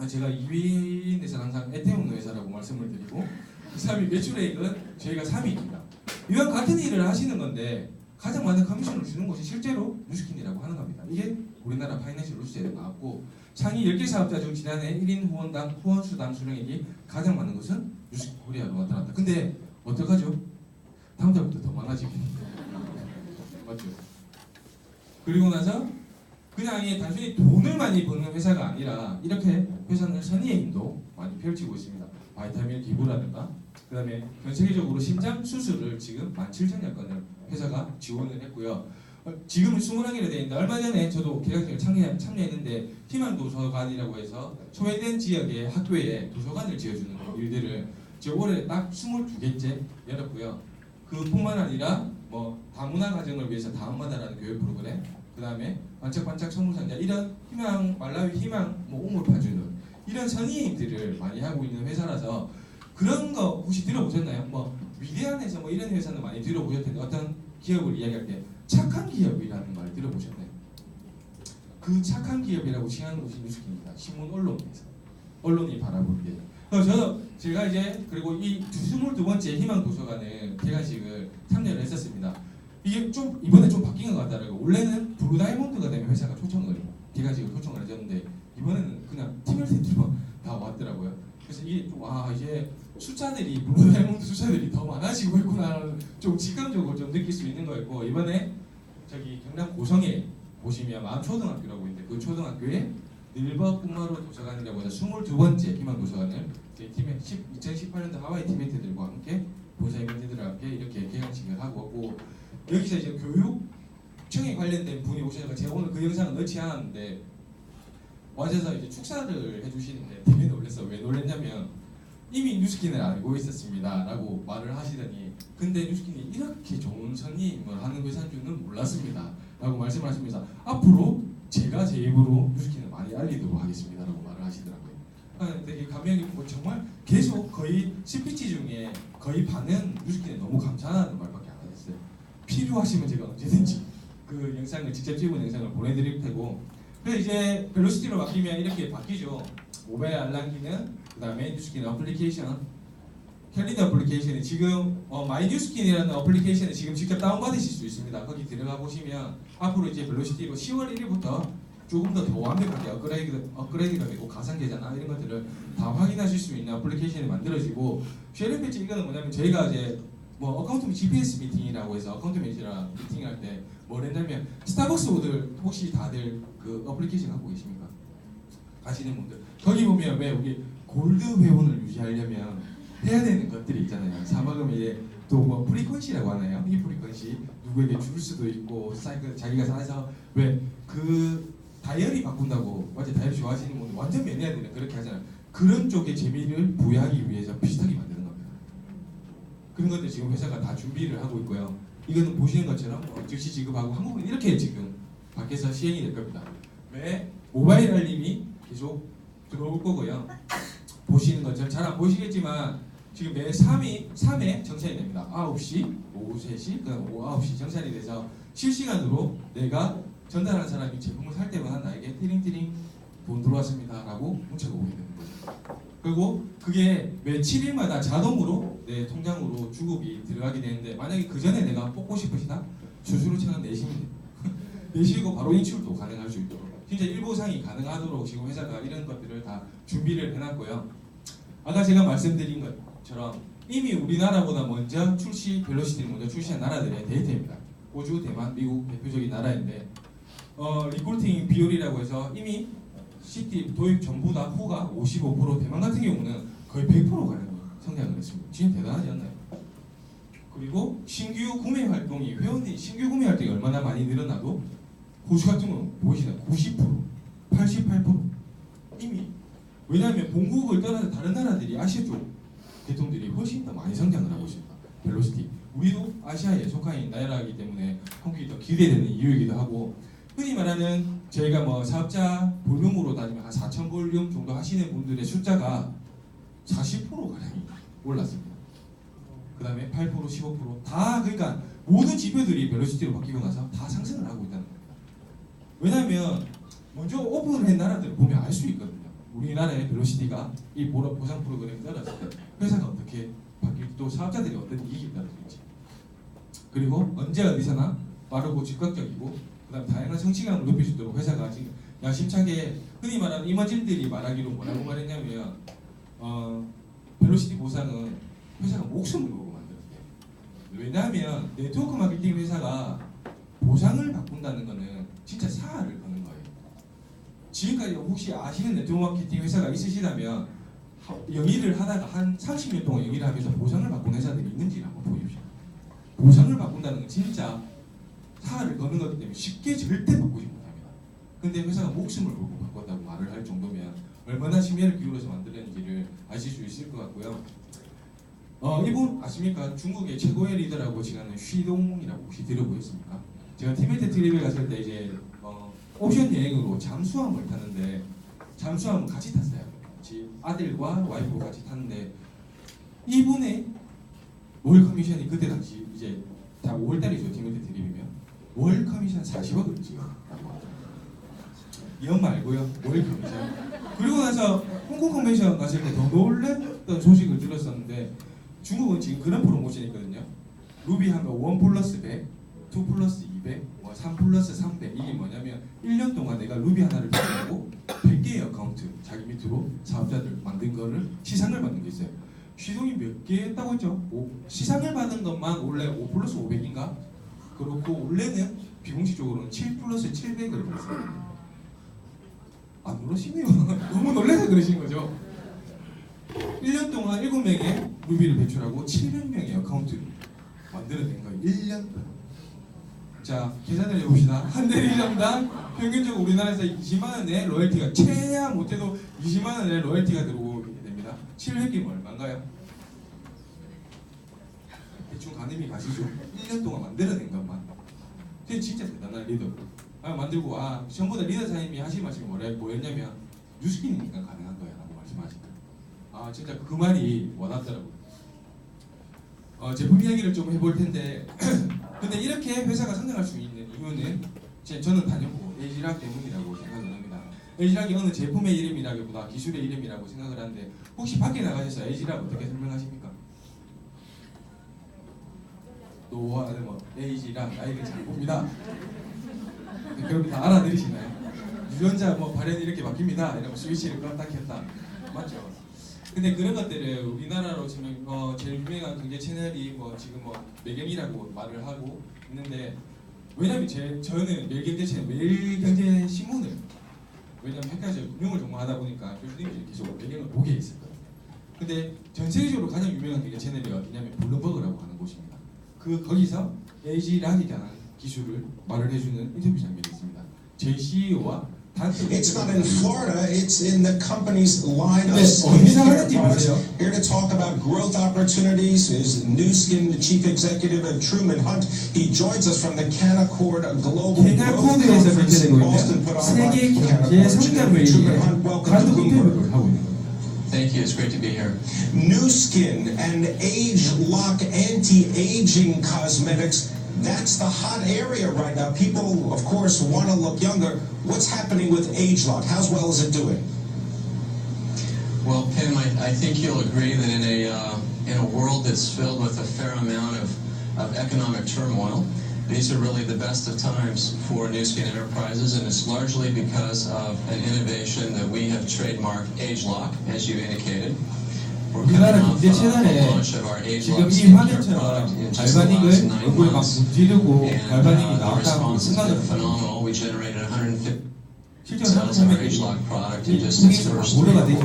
제가 2위인 데서 항상 에테온 회사라고 말씀을 드리고 3위 매출액은 저희가 3위입니다. 이런 같은 일을 하시는 건데 가장 많은 커미션을 주는 곳이 실제로 뉴스킨이라고 하는 겁니다. 이게 우리나라 파이낸셜 뉴스에 나왔고 상위 10개 사업자 중 지난해 1인 후원수당 수령액이 가장 많은 것은 뉴스킨 코리아로 나타났다. 근데 어떡하죠? 다음 달부터 더 많아지겠네요. 맞죠? 그리고 나서 그냥 단순히 돈을 많이 버는 회사가 아니라 이렇게 회사는 선의의 힘도 많이 펼치고 있습니다. 바이타민 기부라든가 그 다음에 전 세계적으로 심장 수술을 지금 17,000여 건을 회사가 지원을 했고요. 지금은 21개로 되어 있는데 얼마 전에 저도 개강식에 참여했는데 희망도서관이라고 해서 소외된 지역의 학교에 도서관을 지어주는 일들을 지금 올해 딱 22개째 열었고요. 그뿐만 아니라 다문화 가정을 위해서 다음마다라는 교육 프로그램, 그 다음에 반짝반짝 선물상자 이런 희망 말라위 희망 옹을 파주는 이런 선의들을 많이 하고 있는 회사라서 그런 거 혹시 들어보셨나요? 위대한에서 이런 회사는 많이 들어보셨을 텐데 어떤 기업을 이야기할 때 착한 기업이라는 말 들어보셨나요? 그 착한 기업이라고 칭하는 곳이 뉴스킨입니다. 신문 언론에서 언론이 바라볼 때. 그래서 제가 이제 그리고 이 22번째 희망 도서관을 개관식을 참여를 했었습니다. 이게 좀 이번에 좀 바뀐 것 같더라고요. 원래는 블루다이몬드가 되면 회사가 개관식을 초청을 해줬는데 이번에는 그냥 팀원들만 다 왔더라고요. 그래서 이게 좀 이제 숫자들이 블루다이몬드 숫자들이 더 많아지고 있구나 좀 직감적으로 좀 느낄 수 있는 거였고, 이번에 저기 경남 고성에 보시면 마음초등학교라고 있는데 그 초등학교에 늘버 꿈마루 도서관이라고 해서 22번째 희망 도서관을 저희 팀의 2018년도 하와이 팀메이트들과 함께 본사 이벤트들과 함께 이렇게 개관식을 하고 왔고, 여기서 이제 교육청에 관련된 분이 오셔서 제가 오늘 그 영상을 넣지 않았는데 와셔서 이제 축사를 해주시는데 되게 놀랐어요. 왜 놀랐냐면 이미 뉴스킨을 알고 있었습니다 라고 말을 하시더니, 근데 뉴스킨이 이렇게 좋은 선임을 하는 회사인 줄은 몰랐습니다 라고 말씀을 하시면서 앞으로 제가 제 입으로 뉴스킨을 많이 알리도록 하겠습니다 라고 말을 하시더라고요. 되게 감명 깊고 정말 계속 거의 스피치 중에 거의 반은 뉴스킨에 너무 감사하다는 말밖에 안 하셨어요. 필요하시면 제가 언제든지 그 영상을 직접 찍은 영상을 보내드릴 테고, 그래서 이제 벨로시티로 바뀌면 이렇게 바뀌죠. 모바일 알람 기능, 그 다음에 뉴스킨 어플리케이션, 캘린더 어플리케이션이 지금 마이 뉴스킨이라는 어플리케이션을 지금 직접 다운받으실 수 있습니다. 거기 들어가 보시면 앞으로 이제 벨로시티로 10월 1일부터 조금 더 완벽하게 업그레이드가 되고 가상 계좌나 이런 것들을 다 확인하실 수 있는 어플리케이션이 만들어지고, 쉐어링 패치 이거는 뭐냐면 저희가 이제 어카운트 GPS 미팅이라고 해서 어카운트 매니저랑 미팅할 때 뭘 했냐면, 스타벅스 오들 혹시 다들 그 어플리케이션 갖고 계십니까? 아시는 분들 거기 보면 왜 우리 골드 회원을 유지하려면 해야 되는 것들이 있잖아요. 사막은 이제 또 프리퀀시라고 하나요? 이 프리퀀시 누구에게 줄 수도 있고 자기가 사서 왜 그 다이어리 바꾼다고 맞아, 다이어리 좋아하시는 분들 완전 매니아들은 그렇게 하잖아요. 그런 쪽의 재미를 부여하기 위해서 비슷하게 만드는 겁니다. 그런 것들 지금 회사가 다 준비를 하고 있고요. 이거는 보시는 것처럼 즉시 지급하고 한국은 이렇게 지금 밖에서 시행이 될 겁니다. 왜 모바일 알림이 계속 들어올 거고요. 보시는 것처럼 잘 안 보시겠지만 지금 매 3회 정산이 됩니다. 9시, 오후 3시, 그다음 오후 9시 정산이 돼서 실시간으로 내가 전달한 사람이 제품을 살 때마다 나에게 띠링띠링 돈 들어왔습니다 라고 문자가 오게 되는 거죠. 그리고 그게 매 7일마다 자동으로 내 통장으로 주급이 들어가게 되는데, 만약에 그 전에 내가 뽑고 싶으시다? 수수료 1,000원 내시면 돼요. 내시고 바로 인출도 가능할 수 있도록 진짜 일보상이 가능하도록 지금 회사가 이런 것들을 다 준비를 해놨고요. 아까 제가 말씀드린 것처럼 이미 우리나라보다 먼저 벨로시티를 먼저 출시한 나라들의 데이터입니다. 호주, 대만, 미국 대표적인 나라인데 리크루팅 비율이라고 해서 이미 시티 도입 전부 다 호가 55%, 대만 같은 경우는 거의 100%가량 성장을 했습니다. 진짜 대단하지 않나요? 그리고 신규 구매 활동이 회원들이 신규 구매 활동이 얼마나 많이 늘어나도 호주 같은 경우는 보이시나요? 90%, 88% 이미, 왜냐하면 본국을 떠나서 다른 나라들이 아시아 쪽 계통들이 훨씬 더 많이 성장을 하고 있습니다. 벨로시티. 우리도 아시아에 속한 나라이기 때문에 한국이 더 기대되는 이유이기도 하고, 흔히 말하는 저희가 사업자 볼륨으로 따지면 한 4,000 볼륨 정도 하시는 분들의 숫자가 40%가량이 올랐습니다. 그 다음에 8%, 15% 그러니까 모든 지표들이 벨로시티로 바뀌고 나서 다 상승을 하고 있다는 겁니다. 왜냐하면 먼저 오픈을 한 나라들을 보면 알 수 있거든요. 우리나라의 벨로시티가 이 보상 프로그램이 떨어질 때 회사가 어떻게 바뀔지, 또 사업자들이 어떤 이익이 떨어질지, 그리고 언제 어디서나 빠르고 즉각적이고 그다음 다양한 성취감을 높일 수 있도록 회사가 지금 야심차게, 흔히 말하는 임원진들이 말하기로 뭐라고 말했냐면 벨로시티 보상은 회사가 목숨을 걸고 만들었대요. 왜냐하면 네트워크 마케팅 회사가 보상을 바꾼다는 거는 진짜 사활을 거는 거예요. 지금까지 혹시 아시는 네트워크 마케팅 회사가 있으시다면 영위를 하다가 한 30년 동안 영위를 하면서 보상을 바꾼 회사들이 있는지 한번 보십시오. 보상을 바꾼다는 건 진짜 사활을 거는 거기 때문에 쉽게 절대 바꾸지 못합니다. 근데 회사가 목숨을 걸고 바꿨다고 말을 할 정도면 얼마나 심혈을 기울여서 만들었는지를 아실 수 있을 것 같고요. 이분 아십니까? 중국의 최고의 리더라고 지금은 쉬동이라고 혹시 들어보셨습니까? 제가 티베트 트립에 갔을 때 이제 옵션 여행으로 잠수함을 타는데, 잠수함은 같이 탔어요. 아들과 와이프가 같이 탔는데, 이분의 월 커미션이 그때 당시 이제 다 5월달이죠. 티베트 트립이면 월 커미션 40억을 지금 연 말고요. 월 커미션. 그리고 나서 홍콩 컨벤션 갔을 때 더 놀랐던 소식을 들었었는데 중국은 지금 그런 프로모션이 있거든요. 루비 하면 1 플러스 100, 2 플러스 200, 3 플러스 300. 이게 뭐냐면 1년 동안 내가 루비 하나를 배우고 100개의 어카운트 자기 밑으로 사업자들 만든 거를 시상을 받는 게 있어요. 시동이 몇 개 했다고 했죠? 시상을 받은 것만 원래 5 플러스 500인가? 그렇고 원래는 비공식적으로는 7 플러스 700을 받았어요. 안 놀라시네요. 너무 놀라서 그러신 거죠. 1년 동안 7명의 루비를 배출하고 700명의 어카운트를 만들어낸 거예요. 1년 동안. 자, 계산을 해봅시다. 한 대리점당 평균적으로 우리나라에서 20만 원의 로열티가 최하 못해도 20만 원의 로열티가 들어오게 됩니다. 700개면 얼마인가요? 대충 가늠이 가시죠. 1년 동안 만들어낸 것만. 그게 진짜 대단한 리더. 만들고 전부 다 리더 사님이 하신 말씀이 뭐였냐면 뉴스킨이니까 가능한 거야 라고 말씀하시더라고요. 진짜 그 말이 와닿더라고요. 제품 이야기를 좀 해볼 텐데 근데 이렇게 회사가 성장할 수 있는 이유는 저는 다녔고 에이지락 때문이라고 생각을 합니다. 에이지락이 어느 제품의 이름이라기보다 기술의 이름이라고 생각을 하는데 혹시 밖에 나가셔서 에이지락 어떻게 설명하십니까? 노화 뭐 에이지락 나이를 잘 봅니다. 그럼 다 알아들으시나요? 유전자 뭐 발현이 이렇게 바뀝니다. 이러면 스위치를 껐다 켰다 맞죠? 근데 그런 것들을 우리나라로 지금 제일 유명한 경제 채널이 지금 매경이라고 말을 하고 있는데 왜냐면 저는 매일경제 채널 매일경제 신문을 왜냐면 헷갈려서 금융을 전공하다 보니까 교수님이 계속 매경을 보게 있을 거예요. 근데 전 세계적으로 가장 유명한 경제 채널이 어디냐면 블룸버그라고 하는 곳입니다. 거기서 에이지락이라는 기술을 말을 해주는 인터뷰 장면이 있습니다. 제 CEO와 It's not in Florida, it's in the company's line of products. Here to talk about growth opportunities is Nu Skin, the chief executive, and Truman Hunt. He joins us from the Canaccord Global Growth Conference in Boston, put on by Canaccord. Truman Hunt, welcome to Bloomberg. Thank you, it's great to be here. Nu Skin and Age Lock anti-aging cosmetics. That's the hot area right now. People, of course, want to look younger. What's happening with ageLOC? How well is it doing? Well, Pim, I think you'll agree that in a world that's filled with a fair amount of economic turmoil, these are really the best of times for Nu Skin Enterprises, and it's largely because of an innovation that we have trademarked ageLOC, as you indicated. 우리나라 경제 채널에 지금 이 화면처럼 갈바닉을 얼굴에 막 문지르고 갈바닉이 나왔다고 생각을 해요. 실제로 한국 사람들이 통해서 오래가 되죠.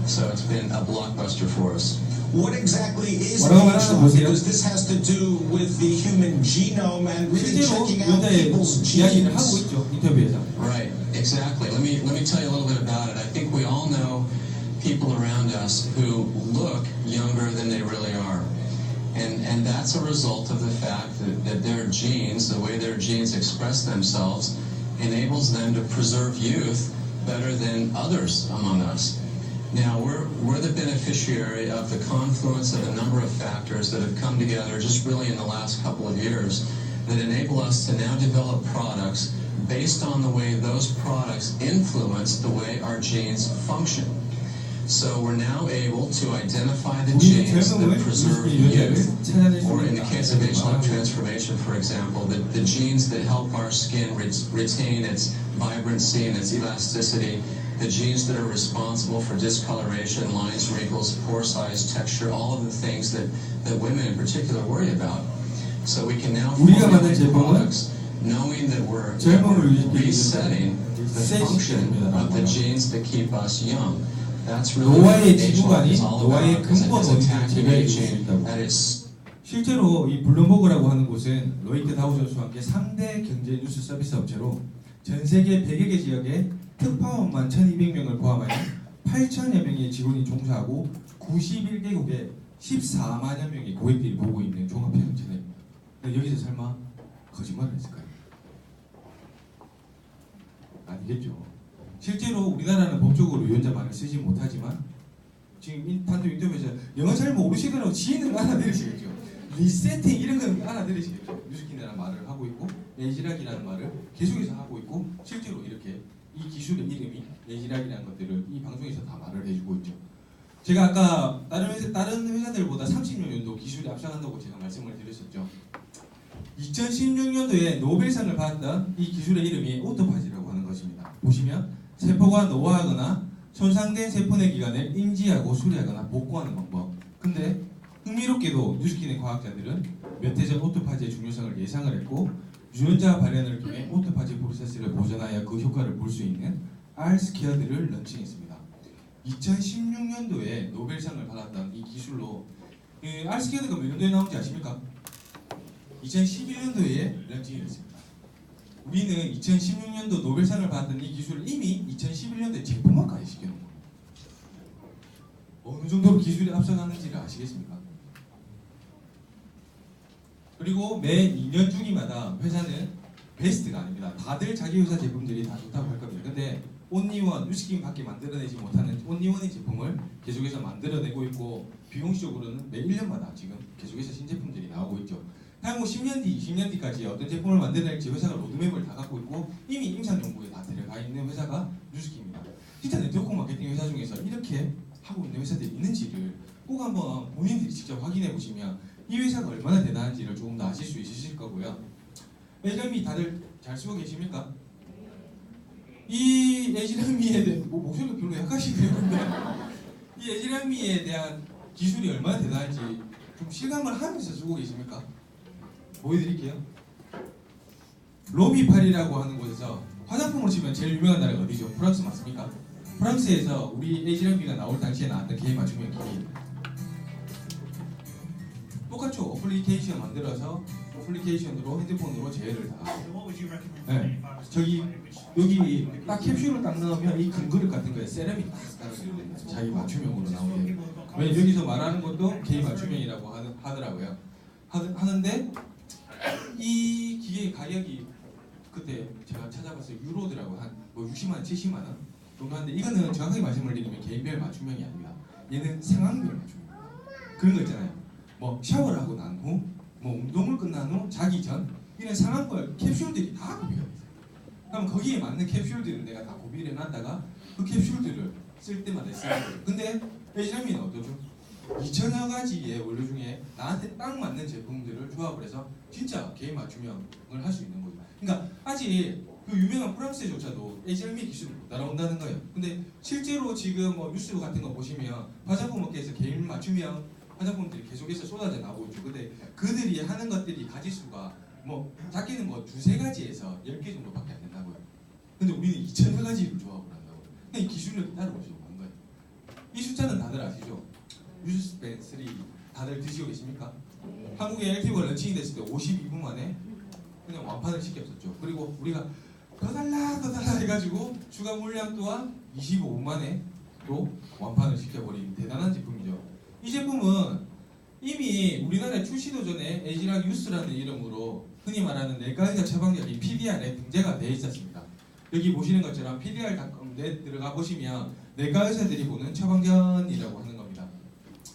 So it's been a blockbuster for us. What exactly is ageLOC? Because this has to do with the human genome and really checking out people's genes. 하고 있죠, 인터뷰에서. Right, exactly. Let me tell you a little bit about it. I think we all know people around us who look younger than they really are. And that's a result of the fact that their genes, the way their genes express themselves, enables them to preserve youth better than others among us. Now, we're the beneficiary of the confluence of a number of factors that have come together just really in the last couple of years that enable us to now develop products based on the way those products influence the way our genes function. So we're now able to identify the genes that preserve youth, or in the case of ageLOC transformation, for example, the genes that help our skin retain its vibrancy and its elasticity, the genes that are responsible for discoloration, lines, wrinkles, pore size, texture, all of the things that women in particular worry about. So we can now formulate products knowing that we're resetting the function of the genes that keep us young. 노화의 지구가 아닌 노화의 근본 원인을 제거해 줄 수 있다고. 실제로 이 블룸버그라고 하는 곳은 로이터 다우존스와 함께 3대 경제 뉴스 서비스 업체로 전 세계 100여 개 지역에 특파원만 1,200명을 포함하여 8,000여 명의 직원이 종사하고 91개국에 14만여 명의 고객들이 보고 있는 종합회원 채널입니다. 여기서 설마 거짓말을 했을까요? 아니겠죠. 실제로 우리나라는 법적으로 유전자만을 쓰지 못하지만 지금 단독 인터뷰에서 영어 잘 모르시더라도 지인은 알아들으시겠죠. 리세팅 이런 건 알아들으시겠죠? 뉴스킨이라는 말을 하고 있고 에이지락이라는 말을 계속해서 하고 있고 실제로 이렇게 이 기술의 이름이 에이지락이라는 것들을 이 방송에서 다 말을 해주고 있죠. 제가 아까 다른 회사들보다 30년 정도 기술이 앞서간다고 제가 말씀을 드렸었죠. 2016년도에 노벨상을 받았던 이 기술의 이름이 오토파지라고 하는 것입니다. 보시면 세포가 노화하거나 손상된 세포 내 기관을 인지하고 수리하거나 복구하는 방법. 근데 흥미롭게도 뉴스킨의 과학자들은 몇 해 전 오토파지의 중요성을 예상을 했고 유전자 발현을 통해 오토파지 프로세스를 보존하여 그 효과를 볼 수 있는 R 스퀘어드를 런칭했습니다. 2016년도에 노벨상을 받았던 이 기술로 R 스퀘어드가 몇 년도에 나온지 아십니까? 2011년도에 런칭이 됐습니다. 우리는 2016년도 노벨상을 받았던 이 기술을 이미 2011년도에 제품화까지 시켜놓은 겁니다. 어느 정도로 기술이 앞서가는지를 아시겠습니까? 그리고 매 2년 주기마다 회사는 베스트가 아닙니다. 다들 자기 회사 제품들이 다 좋다고 할 겁니다. 근데 온리원, 뉴스킨밖에 만들어내지 못하는 온리원의 제품을 계속해서 만들어내고 있고 비공식적으로는 매 1년마다 지금 계속해서 신제품들이 나오고 있죠. 향후 10년 뒤, 20년 뒤까지 어떤 제품을 만들어낼지 회사가 로드맵을 다 갖고 있고 이미 임상 연구에 다 들어가 있는 회사가 뉴스킨입니다. 진짜 네트워크 마케팅 회사 중에서 이렇게 하고 있는 회사들이 있는지를 꼭 한번 본인들이 직접 확인해 보시면 이 회사가 얼마나 대단한지를 조금 더 아실 수 있으실 거고요. 에이지락미 다들 잘 쓰고 계십니까? 이 에이지락미에 대한 목소리가 별로 약하시네요. 근데 이 에이지락미에 대한 기술이 얼마나 대단한지 좀 실감을 하면서 쓰고 계십니까? 보여드릴게요. 로미팔이라고 하는 곳에서 화장품을 치면 제일 유명한 나라가 어디죠? 프랑스 맞습니까? 프랑스에서 우리 에이지락미가 나올 당시에 나왔던 개인 맞춤형 기기 똑같죠? 어플리케이션 만들어서 어플리케이션으로 핸드폰으로 제어를 다 네. 저기 여기 딱 캡슐을 딱 넣으면 이 금그릇 같은 거에 세럼이 딱 따라서 자기 맞춤형으로 나오게. 왜냐면 여기서 말하는 것도 개인 맞춤형이라고 하더라고요. 하는데 이 기계의 가격이 그때 제가 찾아봤어요. 유로더라고 한 뭐 60만 원, 70만 원 정도 하는데 이거는 정확하게 말씀을 드리면 개인별 맞춤형이 아닙니다. 얘는 상황별 맞춤형입니다. 그런 거 있잖아요. 뭐 샤워를 하고 난 후, 뭐 운동을 끝난 후, 자기 전 이런 상황별 캡슐들이 다 구비가 돼 있어요. 그럼 거기에 맞는 캡슐들을 내가 다 구비를 해놨다가 그 캡슐들을 쓸 때마다 쓰는 거예요. 근데 에이지락미는 어떠죠? 2천여 가지의 원료 중에 나한테 딱 맞는 제품들을 조합을 해서 진짜 개인 맞춤형을 할 수 있는 거죠. 그러니까 아직 그 유명한 프랑스조차도 에이지락미 기술을 못 따라온다는 거예요. 근데 실제로 지금 뭐 뉴스 같은 거 보시면 화장품 업계에서 개인 맞춤형 화장품들이 계속해서 쏟아져 나오고 있죠. 근데 그들이 하는 것들이 가지수가 뭐 작게는 뭐 2-3가지에서 10개 정도밖에 안 된다고요. 근데 우리는 2천여 가지를 조합을 한다고요. 근데 이 기술력이 따라오지 않는 거예요. 이 숫자는 다들 아시죠? 뉴스스펜 3 다들 드시고 계십니까? 한국에 LTV가 런칭이 됐을 때 52분 만에 그냥 완판을 시켰었죠. 그리고 우리가 더 달라 해가지고 추가 물량 또한 25분 만에 또 완판을 시켜버린 대단한 제품이죠. 이 제품은 이미 우리나라에 출시도 전에 에이지락 유스라는 이름으로 흔히 말하는 내과의사 처방약인 PDR에 등재가 되어 있었습니다. 여기 보시는 것처럼 PDR.com에 들어가 보시면 내과의사들이 보는 처방전이라고 하는 겁니다.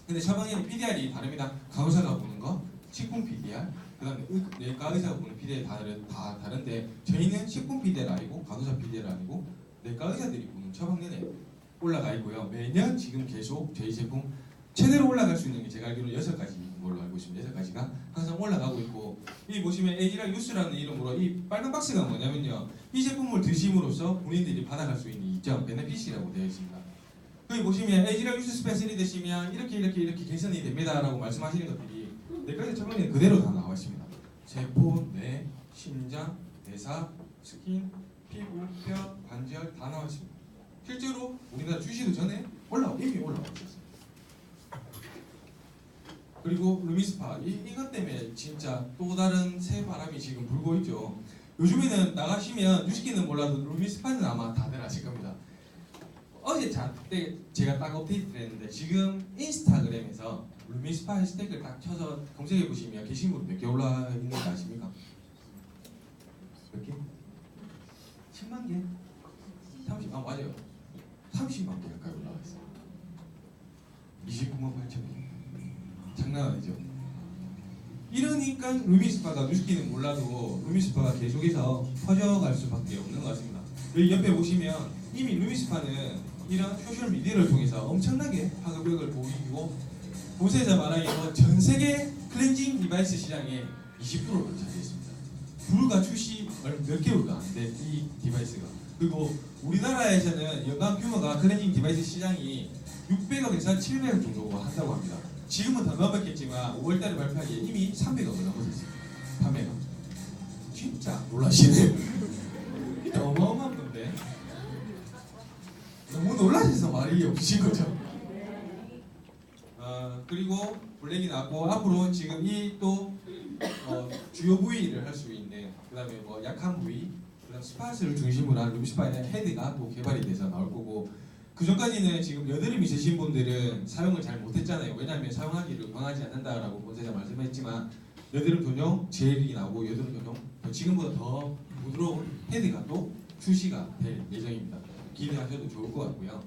근데 처방전이 PDR이 다릅니다. 간호사가 보는 거, 식품 PDR, 그 다음에 내과의사가 보는 PDR 다 다른데 저희는 식품 PDR 아니고 간호사 PDR 아니고 내과의사들이 보는 처방전에 올라가 있고요. 매년 지금 계속 저희 제품 최대로 올라갈 수 있는 게 제가 알기로는 6가지인 걸로 알고 있습니다. 6가지가 항상 올라가고 있고 여기 보시면 에이지락 유스라는 이름으로 이 빨간 박스가 뭐냐면요. 이 제품을 드심으로써 본인들이 받아갈 수 있는 이점, 베네핏이라고 되어 있습니다. 여기 보시면 에이지락 유스 스페셜이 되시면 이렇게 개선이 됩니다 라고 말씀하시는 것들이 내과의사 처방에 그대로 다 나와 있습니다. 세포, 뇌, 심장, 대사, 스킨, 피부, 뼈, 관절 다 나와 있습니다. 실제로 우리나라 출시도 전에 이미 올라와 있었어요. 그리고 루미스파 이것 때문에 진짜 또 다른 새 바람이 지금 불고 있죠. 요즘에는 나가시면 뉴스킨은 몰라도 루미스파는 아마 다들 아실 겁니다. 어제 제가 딱 업데이트를 했는데 지금 인스타그램에서 루미스파 해시태그를 딱 쳐서 검색해 보시면 게시물 몇 개 올라 있는 거 아십니까? 몇 개? 10만 개? 30? 맞아요. 30만 개 가까이 올라와 있어요. 29만 8천 개. 장난 아니죠. 그러니까 루미스파가 누스키는 몰라도 루미스파가 계속해서 퍼져갈 수밖에 없는 것 같습니다. 여기 옆에 보시면 이미 루미스파는 이런 소셜 미디어를 통해서 엄청나게 파급력을 보이고 보세자마랑에서 전 세계 클렌징 디바이스 시장의 20%를 차지했습니다. 불과 출시 몇 개월도 안 된 이 디바이스가. 그리고 우리나라에서는 연간 규모가 클렌징 디바이스 시장이 600억에서 700억 정도 한다고 합니다. 지금은 더 넘었겠지만 5월달에 발표하기에 이미 300억을 넘어섰어요. 판매가. 진짜 놀라시네요. 어마어마한 건데 너무 놀라셔서 말이 없으신 거죠. 그리고 블랙이 나왔고 앞으로 지금 이 또 주요 부위를 할 수 있는 그 다음에 뭐 약한 부위 그 다음 스팟을 중심으로 한 루미스파의 헤드가 또 개발이 돼서 나올 거고 그 전까지는 지금 여드름 있으신 분들은 사용을 잘 못했잖아요. 왜냐하면 사용하기를 권하지 않는다라고 본사장 말씀했지만 여드름 전용 젤이 나오고 여드름 전용 지금보다 더 부드러운 헤드가 또 출시가 될 예정입니다. 기대하셔도 좋을 것 같고요.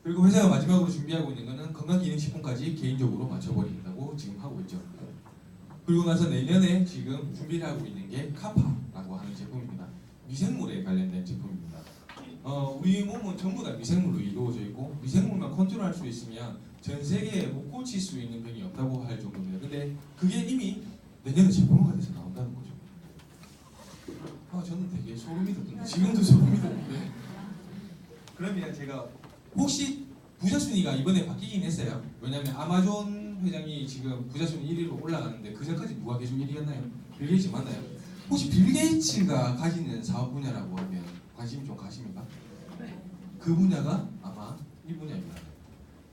그리고 회사가 마지막으로 준비하고 있는 거는 건강기능식품까지 개인적으로 맞춰버린다고 지금 하고 있죠. 그리고 나서 내년에 지금 준비를 하고 있는 게 카파라고 하는 제품입니다. 미생물에 관련된 제품입니다. 우리 몸은 전부 다 미생물로 이루어져 있고 미생물만 컨트롤할 수 있으면 전 세계에 못 고칠 수 있는 병이 없다고 할 정도입니다. 근데 그게 이미 내년에 제품화가 돼서 나온다는 거죠. 저는 되게 소름이 돋는데 지금도 소름이 돋는데 그러면 제가 혹시 부자 순위가 이번에 바뀌긴 했어요. 왜냐하면 아마존 회장이 지금 부자 순위 1위로 올라가는데 그 전까지 누가 계속 1위였나요? 빌 게이츠 맞나요? 혹시 빌 게이츠가 가지는 사업 분야라고 하면 관심이 좀 가십니까? 그 분야가 아마 이 분야입니다.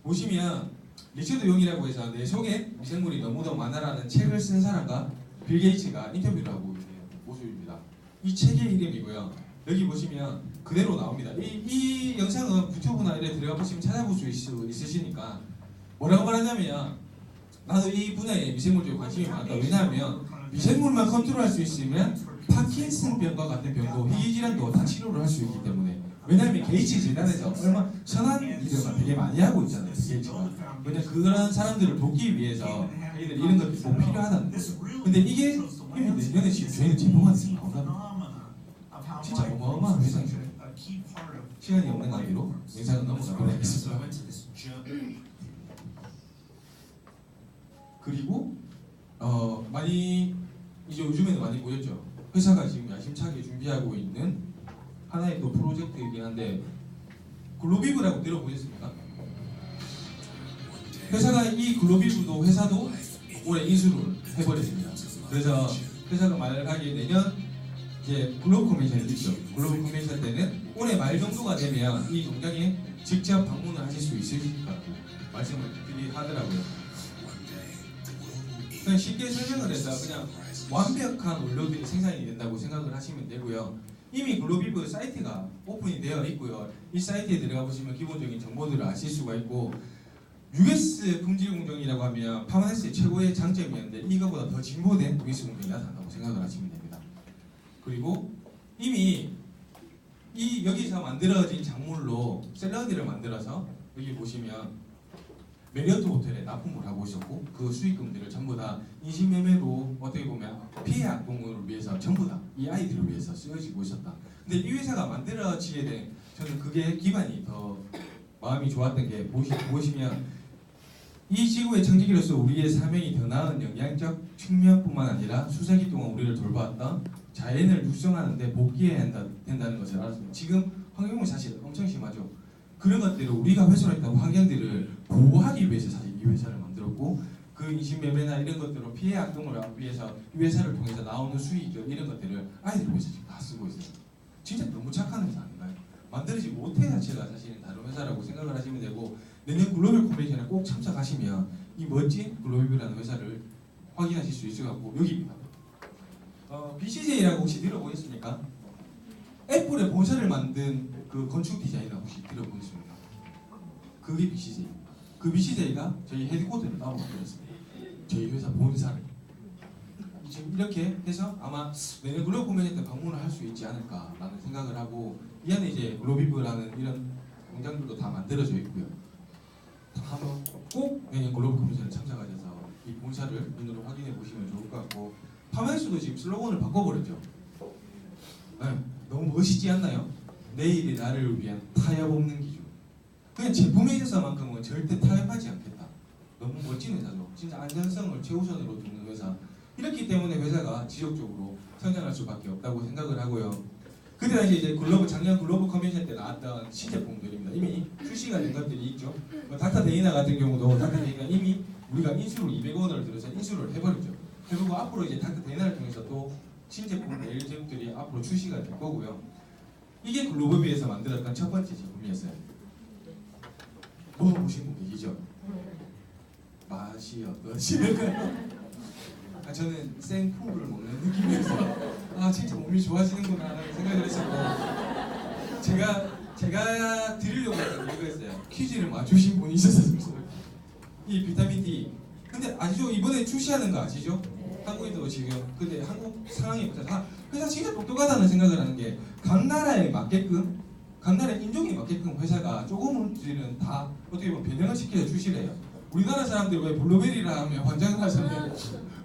보시면 리처드 용이라고 해서 내 속에 미생물이 너무도 많아라는 책을 쓴 사람과 빌 게이츠가 인터뷰를 하고 있는 모습입니다. 이 책의 이름이고요. 여기 보시면 그대로 나옵니다. 이 영상은 유튜브나 이래 들어가 보시면 찾아볼 수 있으시니까 뭐라고 말하냐면 나도 이 분야에 미생물 쪽에 관심이 많다. 왜냐하면 미생물만 컨트롤할 수 있으면 파킨슨병과 같은 병도 희귀질환도 다 치료를 할 수 있기 때문에 왜냐하면 게이츠 재단에서 얼마 선한 일을 되게 많이 하고 있잖아요. 게이츠가. 왜냐 그런 사람들을 돕기 위해서 저희들 이런 것들이 꼭 필요하다는 거죠. 근데 이게 이미 내년에 지금 저희는 제품한테 나온다는 진짜 어마어마한 회사이죠. 시간이 없는 관계로 영상은 넘어가도록 하겠습니다. 그리고 많이 이제 요즘에는 많이 보였죠. 회사가 지금 야심차게 준비하고 있는 하나의 또 프로젝트이긴 한데 글로비브라고 들어보셨습니까? 회사가 이 글로비브도 회사도 올해 인수를 해버렸습니다. 그래서 회사가 말하기에 내년 이제 글로벌 컨벤션이 있죠. 글로벌 컨벤션 때는 올해 말 정도가 되면 이 농장에 직접 방문을 하실 수 있을 거라고 말씀을 하더라고요. 그냥 쉽게 설명을 해서 그냥 완벽한 원료들이 생산이 된다고 생각을 하시면 되고요. 이미 글로비브 사이트가 오픈이 되어 있고요. 이 사이트에 들어가 보시면 기본적인 정보들을 아실 수가 있고 US 품질 공정이라고 하면 파마네스의 최고의 장점이었는데 이거보다 더 진보된 US 공정이 나타난다고 생각을 하시면 됩니다. 그리고 이미 이 여기서 만들어진 작물로 샐러드를 만들어서 여기 보시면 메리어트 호텔에 납품을 하고 있었고 그 수익금들을 전부 다 인신매매로 어떻게 보면 피해 악동을 위해서 전부 다 이 아이들을 위해서 쓰여지고 있었다. 근데 이 회사가 만들어지게 된 저는 그게 기반이 더 마음이 좋았던 게 보시면 이 지구의 청지기로서 우리의 사명이 더 나은 영양적 측면뿐만 아니라 수세기 동안 우리를 돌봐왔던 자연을 육성하는 데 복귀해야 된다는 것을 알았습니다. 지금 환경은 사실 엄청 심하죠. 그런 것들을 우리가 훼손했던 환경들을 보호하기 위해서 사실 이 회사를 만들었고 그 인신매매나 이런 것들로 피해 악동을 하기 위해서 이 회사를 통해서 나오는 수익 이런 것들을 아이들 위해서 지금 다 쓰고 있어요. 진짜 너무 착한 회사 아닌가요? 만들어지 못해 자체가 사실은 다른 회사라고 생각을 하시면 되고 내년 글로벌 컨벤션에 꼭 참석하시면 이 멋진 글로벌이라는 회사를 확인하실 수 있을 것 같고 여기입니다. BCJ라고 혹시 들어보셨습니까? 애플의 본사를 만든 그 건축 디자이너 혹시 들어보셨습니까? 그게 BCJ입니다. 그 BCJ가 저희 헤드쿼터를 따로 만들었습니다. 저희 회사 본사를. 지금 이렇게 해서 아마 내년 글로벌 컨벤션 때 방문을 할 수 있지 않을까라는 생각을 하고 이 안에 이제 글로비브라는 이런 공장들도 다 만들어져 있고요. 한번 꼭 내년 글로벌 컨벤션에 참석하셔서 이 본사를 눈으로 확인해 보시면 좋을 것 같고, 파마엑스도 지금 슬로건을 바꿔버렸죠. 네, 너무 멋있지 않나요? 내일의 나를 위한 타협 없는 기준. 그냥 제품에 있어서만큼은 절대 타협하지 않겠다. 너무 멋진 회사죠. 진짜 안전성을 최우선으로 두는 회사. 이렇기 때문에 회사가 지속적으로 성장할 수밖에 없다고 생각을 하고요. 그때 당시 이제 작년 글로벌 컨벤션 때 나왔던 신제품들입니다. 이미 출시가 된 것들이 있죠. 닥터 데이나 같은 경우도 닥터 데이나 이미 우리가 인수를 200원을 들여서 인수를 해버렸죠. 그리고 앞으로 이제 닥터 데이나를 통해서 또 신제품 내일 제품들이 앞으로 출시가 될 거고요. 이게 글로벌비에서 만들었던 첫 번째 제품이었어요. 먹어보신 분 계시죠? 맛이 어떠실까요? 저는 생푸를 먹는 느낌이어서 진짜 몸이 좋아지는구나 라는 생각을 했었고, 제가 드리려고 했던 이거였어요. 퀴즈를 맞추신 분이 있었어요. 이 비타민 D. 근데 아시죠? 이번에 출시하는 거 아시죠? 한국에도 지금 근데 한국 상황이 보자. 회사 진짜 똑똑하다는 생각을 하는 게, 각 나라에 맞게끔, 각 나라 인종에 맞게끔 회사가 조금은 다 어떻게 보면 변형을 시켜서 출시를 해요. 우리나라 사람들이 왜 블루베리라 하면 환장을 하잖아요.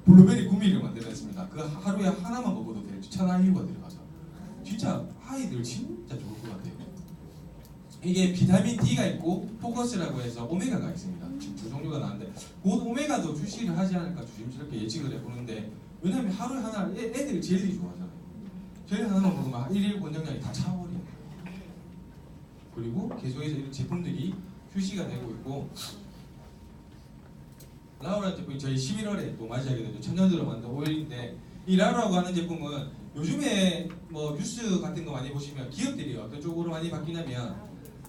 블루베리 구미를 만들었습니다. 그 하루에 하나만 먹어도 돼요. 천안유가 들어가서. 진짜 아이들 진짜 좋을 것 같아요. 이게 비타민 D가 있고 포커스라고 해서 오메가가 있습니다. 지금 두 종류가 나왔는데 곧 오메가도 출시를 하지 않을까 조심스럽게 예측을 해보는데, 왜냐면 하루에 하나 애들이 젤리 좋아하잖아요. 젤리 하나만 먹으면 1일 권장량이 다 차버려요. 그리고 계속해서 이런 제품들이 출시가 되고 있고, 라우라 제품이 저희 11월에 또 맞이하게 되죠. 천연으로 만든 오일인데, 이 라우라고 하는 제품은 요즘에 뭐 뉴스 같은 거 많이 보시면 기업들이 어떤 쪽으로 많이 바뀌냐면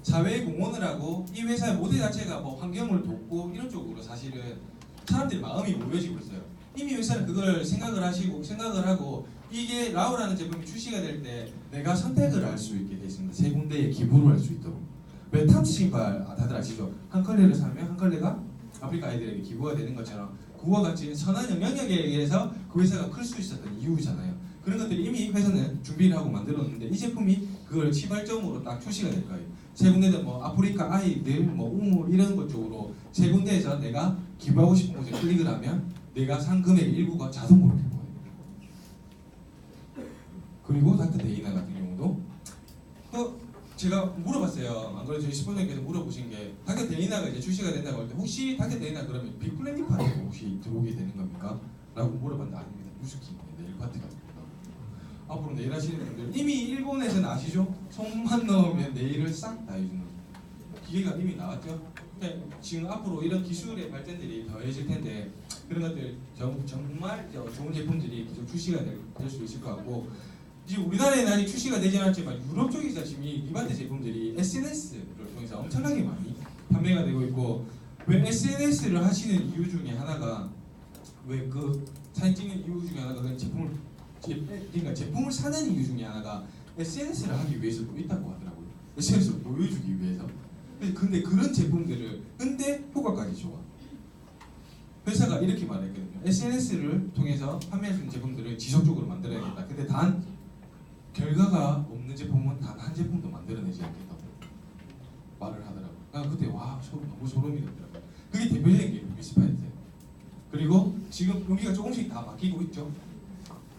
사회에 공헌을 하고, 이 회사의 모델 자체가 뭐 환경을 돕고 이런 쪽으로 사실은 사람들이 마음이 모여지고 있어요. 이미 회사는 그걸 생각을 하고 이게 라우라는 제품이 출시가 될 때 내가 선택을 할 수 있게 돼 있습니다. 세 군데에 기부를 할 수 있도록. 왜 탐스 신발 다들 아시죠? 한 컬레를 사면 한 컬레가 아프리카 아이들에게 기부가 되는 것처럼, 그와 같이 선한 영향력에 의해서 그 회사가 클 수 있었던 이유잖아요. 그런 것들이 이미 회사는 준비를 하고 만들었는데, 이 제품이 그걸 시발점으로 딱 출시가 될 거예요. 세 군데는 뭐 아프리카 아이들, 뭐 우물 이런 것 쪽으로 세 군데에서 내가 기부하고 싶은 곳에 클릭을 하면 내가 산 금액의 일부가 자동으로 기부해요. 그리고 닥터 데이나 같은 경우도 제가 물어봤어요. 안 그래도 저희 스폰서님께서 물어보신 게, 닥터 데이나가 이제 출시가 된다고 할 때 혹시 닥터 데이나 그러면 빅플래닛 파트가 혹시 들어오게 되는 겁니까? 라고 물어봤는데 아닙니다. 뉴스킹 네일 파트 같은 거. 앞으로 네일 하시는 분들 이미 일본에서는 아시죠? 손만 넣으면 네일을 싹 다 해주는 기계가 이미 나왔죠. 지금 앞으로 이런 기술의 발전들이 더해질 텐데, 그런 것들 정말 좋은 제품들이 계속 출시가 될 수 있을 것 같고, 지금 우리나라에는 아직 출시가 되지 않았지만 유럽 쪽에서 지금 이 리반트 제품들이 SNS를 통해서 엄청나게 많이 판매가 되고 있고, 왜 SNS를 하시는 이유 중에 하나가, 왜 그 사진 찍는 이유 중에 하나가 그러니까 제품을 사는 이유 중에 하나가 SNS를 하기 위해서도 있다고 하더라고요. SNS를 보여주기 위해서. 근데 그런 제품들을 근데 효과까지 좋아. 회사가 이렇게 말했거든요. SNS를 통해서 판매할 수 있는 제품들을 지속적으로 만들어야겠다. 근데 단 결과가 없는 제품은 단 한 제품도 만들어내지 않겠다고 말을 하더라고요. 그때 와 너무 소름이 돋더라고요. 그게 대표적인 게 루비스파이트예요. 그리고 지금 여기가 조금씩 다 바뀌고 있죠.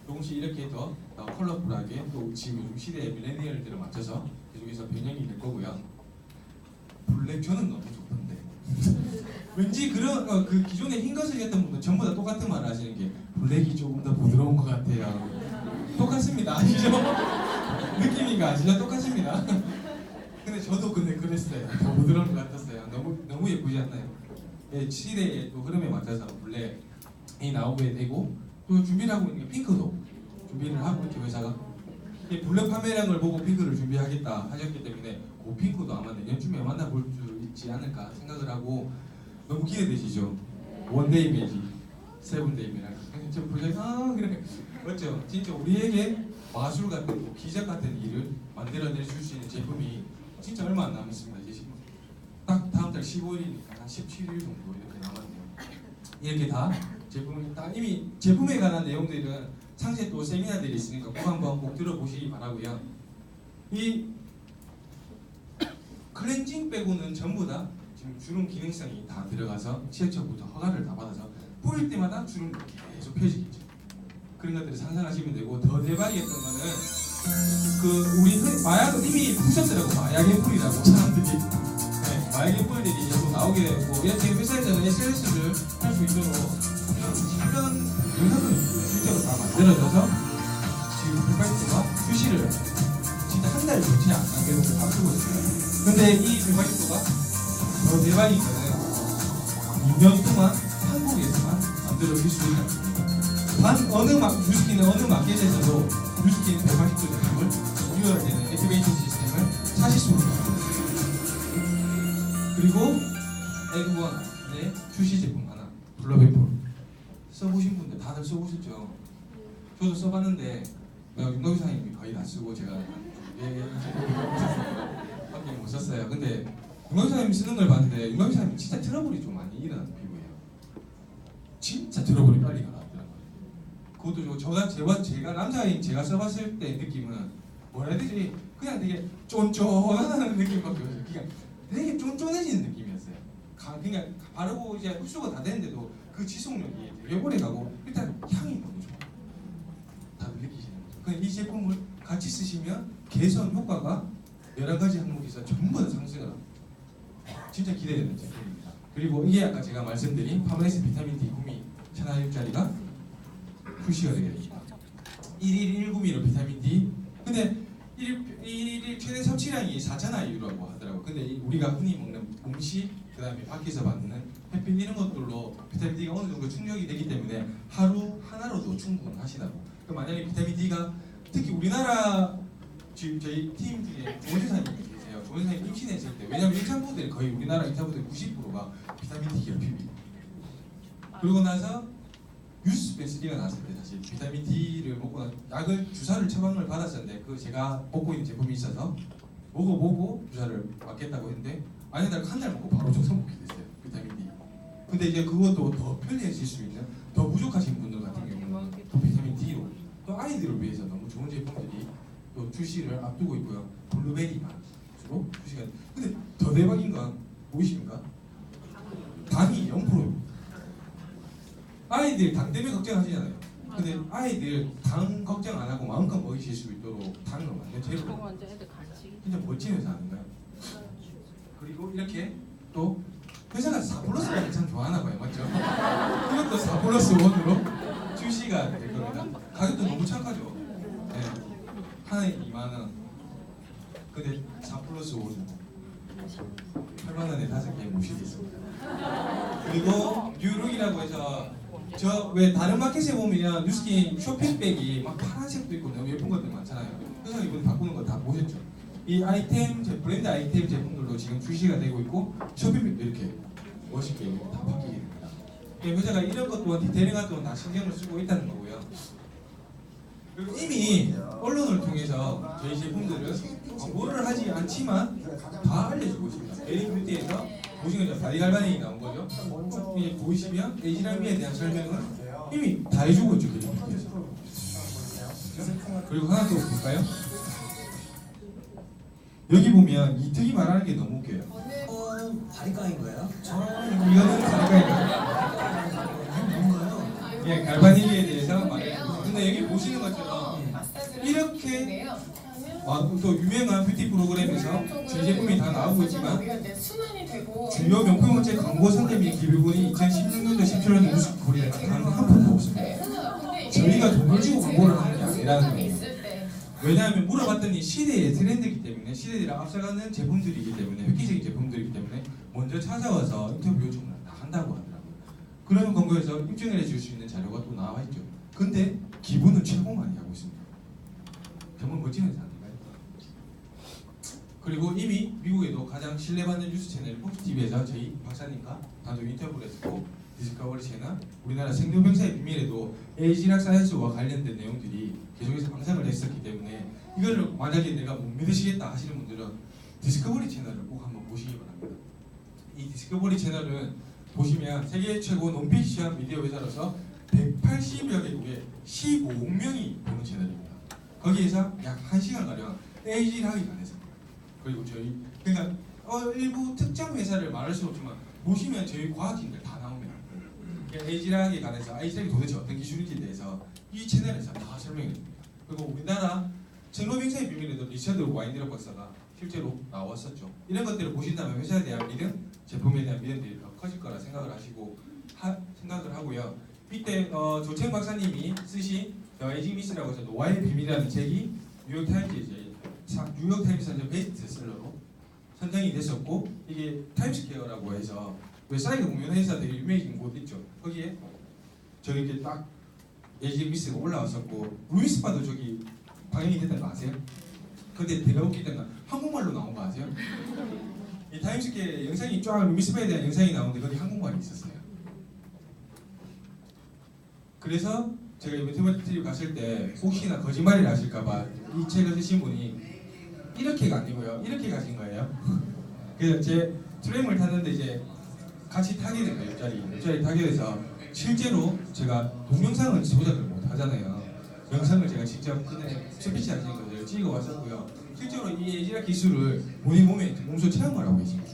조금씩 이렇게 더 컬러풀하게, 또 지금 요즘 시대의 밀레니얼들을 맞춰서 계속해서 변형이 될 거고요. 블랙 저는 너무 좋던데. 왠지 그런 그 기존에 흰 것을 했던 분들 전부 다 똑같은 말을 하시는 게, 블랙이 조금 더 부드러운 것 같아요. 똑같습니다. 아시죠? 느낌인가 아시죠? 똑같습니다. 근데 저도 그랬어요. 더 부드러운 것 같았어요. 너무 예쁘지 않나요? 예, 시대의 또 흐름에 맞춰서 블랙이 나오게 되고, 또 준비를 하고 있는 게 핑크도 준비를 하고 있죠, 회사가. 블랙 판매량을 보고 핑크를 준비하겠다 하셨기 때문에 그 핑크도 아마 내년쯤에 만나볼 수 있지 않을까 생각을 하고, 너무 기대되시죠? 원데이 매직, 세븐데이 매직. 저 보셔서 그래 맞죠? 진짜 우리에게 마술 같은 기적 같은 일을 만들어낼 수 있는 제품이 진짜 얼마 안 남았습니다. 이제 딱 다음 달 15일이니까 한 17일 정도 이렇게 남았네요. 이렇게 다 제품이 다 이미 제품에 관한 내용들은 상세 또 세미나들이 있으니까 꼭 한번 꼭 들어보시기 바라고요. 이 클렌징 빼고는 전부 다 지금 주름 기능성이 다 들어가서 치약처부터 허가를 다 받아서 뿌릴 때마다 주름이 계속 펴지겠죠. 그런 것들을 상상하시면 되고, 더 대박이었던 거는 그 우리 마약은 이미 부셨더라고. 마약의 뿌리라고 사람들이. 네, 마약의 뿌리들이 계속 나오게 되고, 이렇게 회사에서는 SNS를 할 수 있도록 이런 영상을 실제로 다 만들어져서 지금 백바이트가 출시를 진짜 한 달 좋지 않나 계속 앞두고 있어요. 근데 이 백바이트가 더 대박인 거는 2년 동안 한국에서만 만들어질 수 있는 뉴스키는 어느 마켓에서도 뉴스키는 180도 제품을 유효되는 액티베이션 시스템을 사실 수 있습니다. 그리고 에그원의 출시 제품 하나, 블러베폴 써보신 분들 다들 써보셨죠? 저도 써봤는데 윤덕희 사장님이 거의 다 쓰고 제가 밖에 못 썼어요. 근데 윤덕희 사장님이 쓰는 걸 봤는데 윤덕희 사장님이 진짜 트러블이 좀 많이 일어나는 피부예요. 진짜 트러블이 빨리 나왔더라고요. 그것도 제가 남자인 제가 써봤을 때 느낌은 뭐라 해야 되지? 그냥 되게 쫀쫀하는 느낌밖에 없어요. 그냥 되게 쫀쫀해지는 느낌이었어요. 그냥 바르고 이제 흡수가 다 되는데도 그 지속력이 되게 오래 가고 일단 향이 너무 좋아요. 다들 느끼시는 거죠. 근데 이 제품을 같이 쓰시면 개선 효과가 여러 가지 항목에서 전부 다 상승을 합니다. 진짜 기대되는 제품입니다. 그리고 이게 아까 제가 말씀드린 파마레스 비타민 D 구미 1000IU짜리가 출시가 되게 됩니다. 1일 1구미로 비타민 D. 근데 1일 최대 섭취량이 4,000IU라고 하더라고요. 근데 우리가 흔히 먹는 음식, 그 다음에 밖에서 받는 햇빛 이런 것들로 비타민 D가 어느 정도 충족이 되기 때문에 하루 하나로도 충분하시다고. 그럼 만약에 비타민 D가 특히 우리나라 지금 저희 팀 중에 조원사님이 계세요. 조원사님 임신했을 때, 왜냐면 임산부들이 거의 우리나라 임산부들 90%가 비타민 D 결핍이에요. 그러고 나서 뉴스베스리가 나왔을 때 사실 비타민 D를 먹고 약을 주사를 처방을 받았었는데 그 제가 먹고 있는 제품이 있어서 먹어보고 주사를 맞겠다고 했는데 아니 한 달 먹고 바로 정상 먹게 됐어요. 비타민 D. 근데 이제 그것도 더 편리해질 수 있는 더 부족하신 분들 같은 경우는 또 비타민 D로 또 아이들을 위해서 너무 좋은 제품들이 또 출시를 앞두고 있고요. 블루베리만 주로 출시가. 근데 더 대박인 건 무엇입니까? 당이 0%입니다. 아이들 당 때문에 걱정하시잖아요. 근데 아이들 당 걱정 안 하고 마음껏 먹이실 수 있도록 당을 완전 제로. 진짜 멋진 회사 아닌가요? 그리고 이렇게 또 회사가 4+1을 참 좋아하나 봐요, 맞죠? 이것도 4+1으로 출시가 될 겁니다. 가격도 너무 착하죠. 네. 하나에 2만 원. 근데 4+5죠. 8만 원에 5개 모시겠습니다. 그리고 뉴룩이라고 해서 저 왜 다른 마켓에 보면 뉴스킨 쇼핑백이 막 파란색도 있고 너무 예쁜 것들 많잖아요. 그래서 이번에 바꾸는 거 다 보셨죠? 이 아이템, 브랜드 아이템 제품들도 지금 출시가 되고 있고 쇼핑백도 이렇게 멋있게 다 바뀌게 됩니다. 회사가 이런 것 또한 디테일한 것 또한 다 신경을 쓰고 있다는 거고요. 그리고 이미 언론을 통해서 저희 제품들은 광고를 하지 않지만 다 알려주고 있습니다. 에리뷰티에서 보시면 이제 바디갈바닉이 나온 거죠. 이제 보시면 에이지라미에 대한 설명은 이미 다 해주고 있죠. 에리뷰티에서. 그리고 하나 더 볼까요? 여기 보면 이특이 말하는 게 너무 웃겨요. 바리깡인 거예요? 이거는 갈바닉. 뭔가요? 예, 갈바닉에 대해서 말해요. 근데 여기 보시는 것처럼 이렇게 또 유명한 뷰티 프로그램에서 제 제품이 다 나오고 있지만 주요 명품 업체 광고 상대 및 기부분이 2016년도 17년도 뉴스 코리아에 단한 푼도 없습니다. 저희가 돈을 주고 광고를 하는 게 아니라는 거예요. 왜냐하면 물어봤더니 시대의 트렌드이기 때문에 시대를 앞서가는 제품들이기 때문에 획기적인 제품들이기 때문에 먼저 찾아와서 인터뷰 요청을 다 한다고 하더라고요. 그런 광고에서 입증을 해줄 수 있는 자료가 또 나와 있죠. 근데 기부는 최고 많이 하고 있습니다. 정말 멋진 회사 아닌가요? 그리고 이미 미국에도 가장 신뢰받는 뉴스 채널 폭스TV에서 저희 박사님과 단독 인터뷰를 했고 디스커버리 채널, 우리나라 생로병사의 비밀에도 에이지락 사이언스와 관련된 내용들이 계속해서 방송을 했었기 때문에 이거를 만약에 내가 못 믿으시겠다 하시는 분들은 디스커버리 채널을 꼭 한번 보시기 바랍니다. 이 디스커버리 채널은 보시면 세계 최고 논픽션 미디어 회사로서 180여 개국에 15억 명이 보는 채널입니다. 거기에서 약 1시간가량 에이지락이 관해서 그리고 저희 그러니까 일부 특정 회사를 말할 수 없지만 보시면 저희 과학진들 다 나옵니다. 에이지락에 관해서 에이지락이 도대체 어떤 기술인지에 대해서 이 채널에서 다 설명해 줍니다. 그리고 우리나라 첼로빙사의 비밀에도 리처드 와인드럽 박사가 실제로 나왔었죠. 이런 것들을 보신다면 회사에 대한 믿음, 제품에 대한 믿음들이 더 커질 거라 생각을 생각을 하고요. 이때 조채영 박사님이 쓰신 에이징 미스라고 해서 노화의 비밀이라는 책이 뉴욕타임스에서 베스트셀러로 선정이 됐었고, 이게 타임스퀘어라고 해서 웨사이드 공연회사 되게 유명해진 곳 있죠. 거기에 저기 이렇게 딱 에이징 미스가 올라왔었고, 루이스파도 저기 방영이 됐다는 거 아세요? 근데 되게 웃기던 건 한국말로 나온 거 아세요? 이 타임스퀘어 영상이 쫙 루이스파에 대한 영상이 나오는데 거기 한국말이 있었어요. 그래서 제가 이번 트리뷰 갔을 때 혹시나 거짓말을 하실까봐 이 책을 쓰신 분이 이렇게가 아니고요, 이렇게 가신 거예요. 그래서 제 트램을 탔는데 이제 같이 타게 된 거예요. 옆자리 타게 돼서 실제로 제가 동영상을 조작을 못 하잖아요. 영상을 제가 직접 그날 스피치 하신 것을 찍어 왔었고요. 실제로 이 에이지락 기술을 본인 몸에 몸소 체험을 하고 계십니다.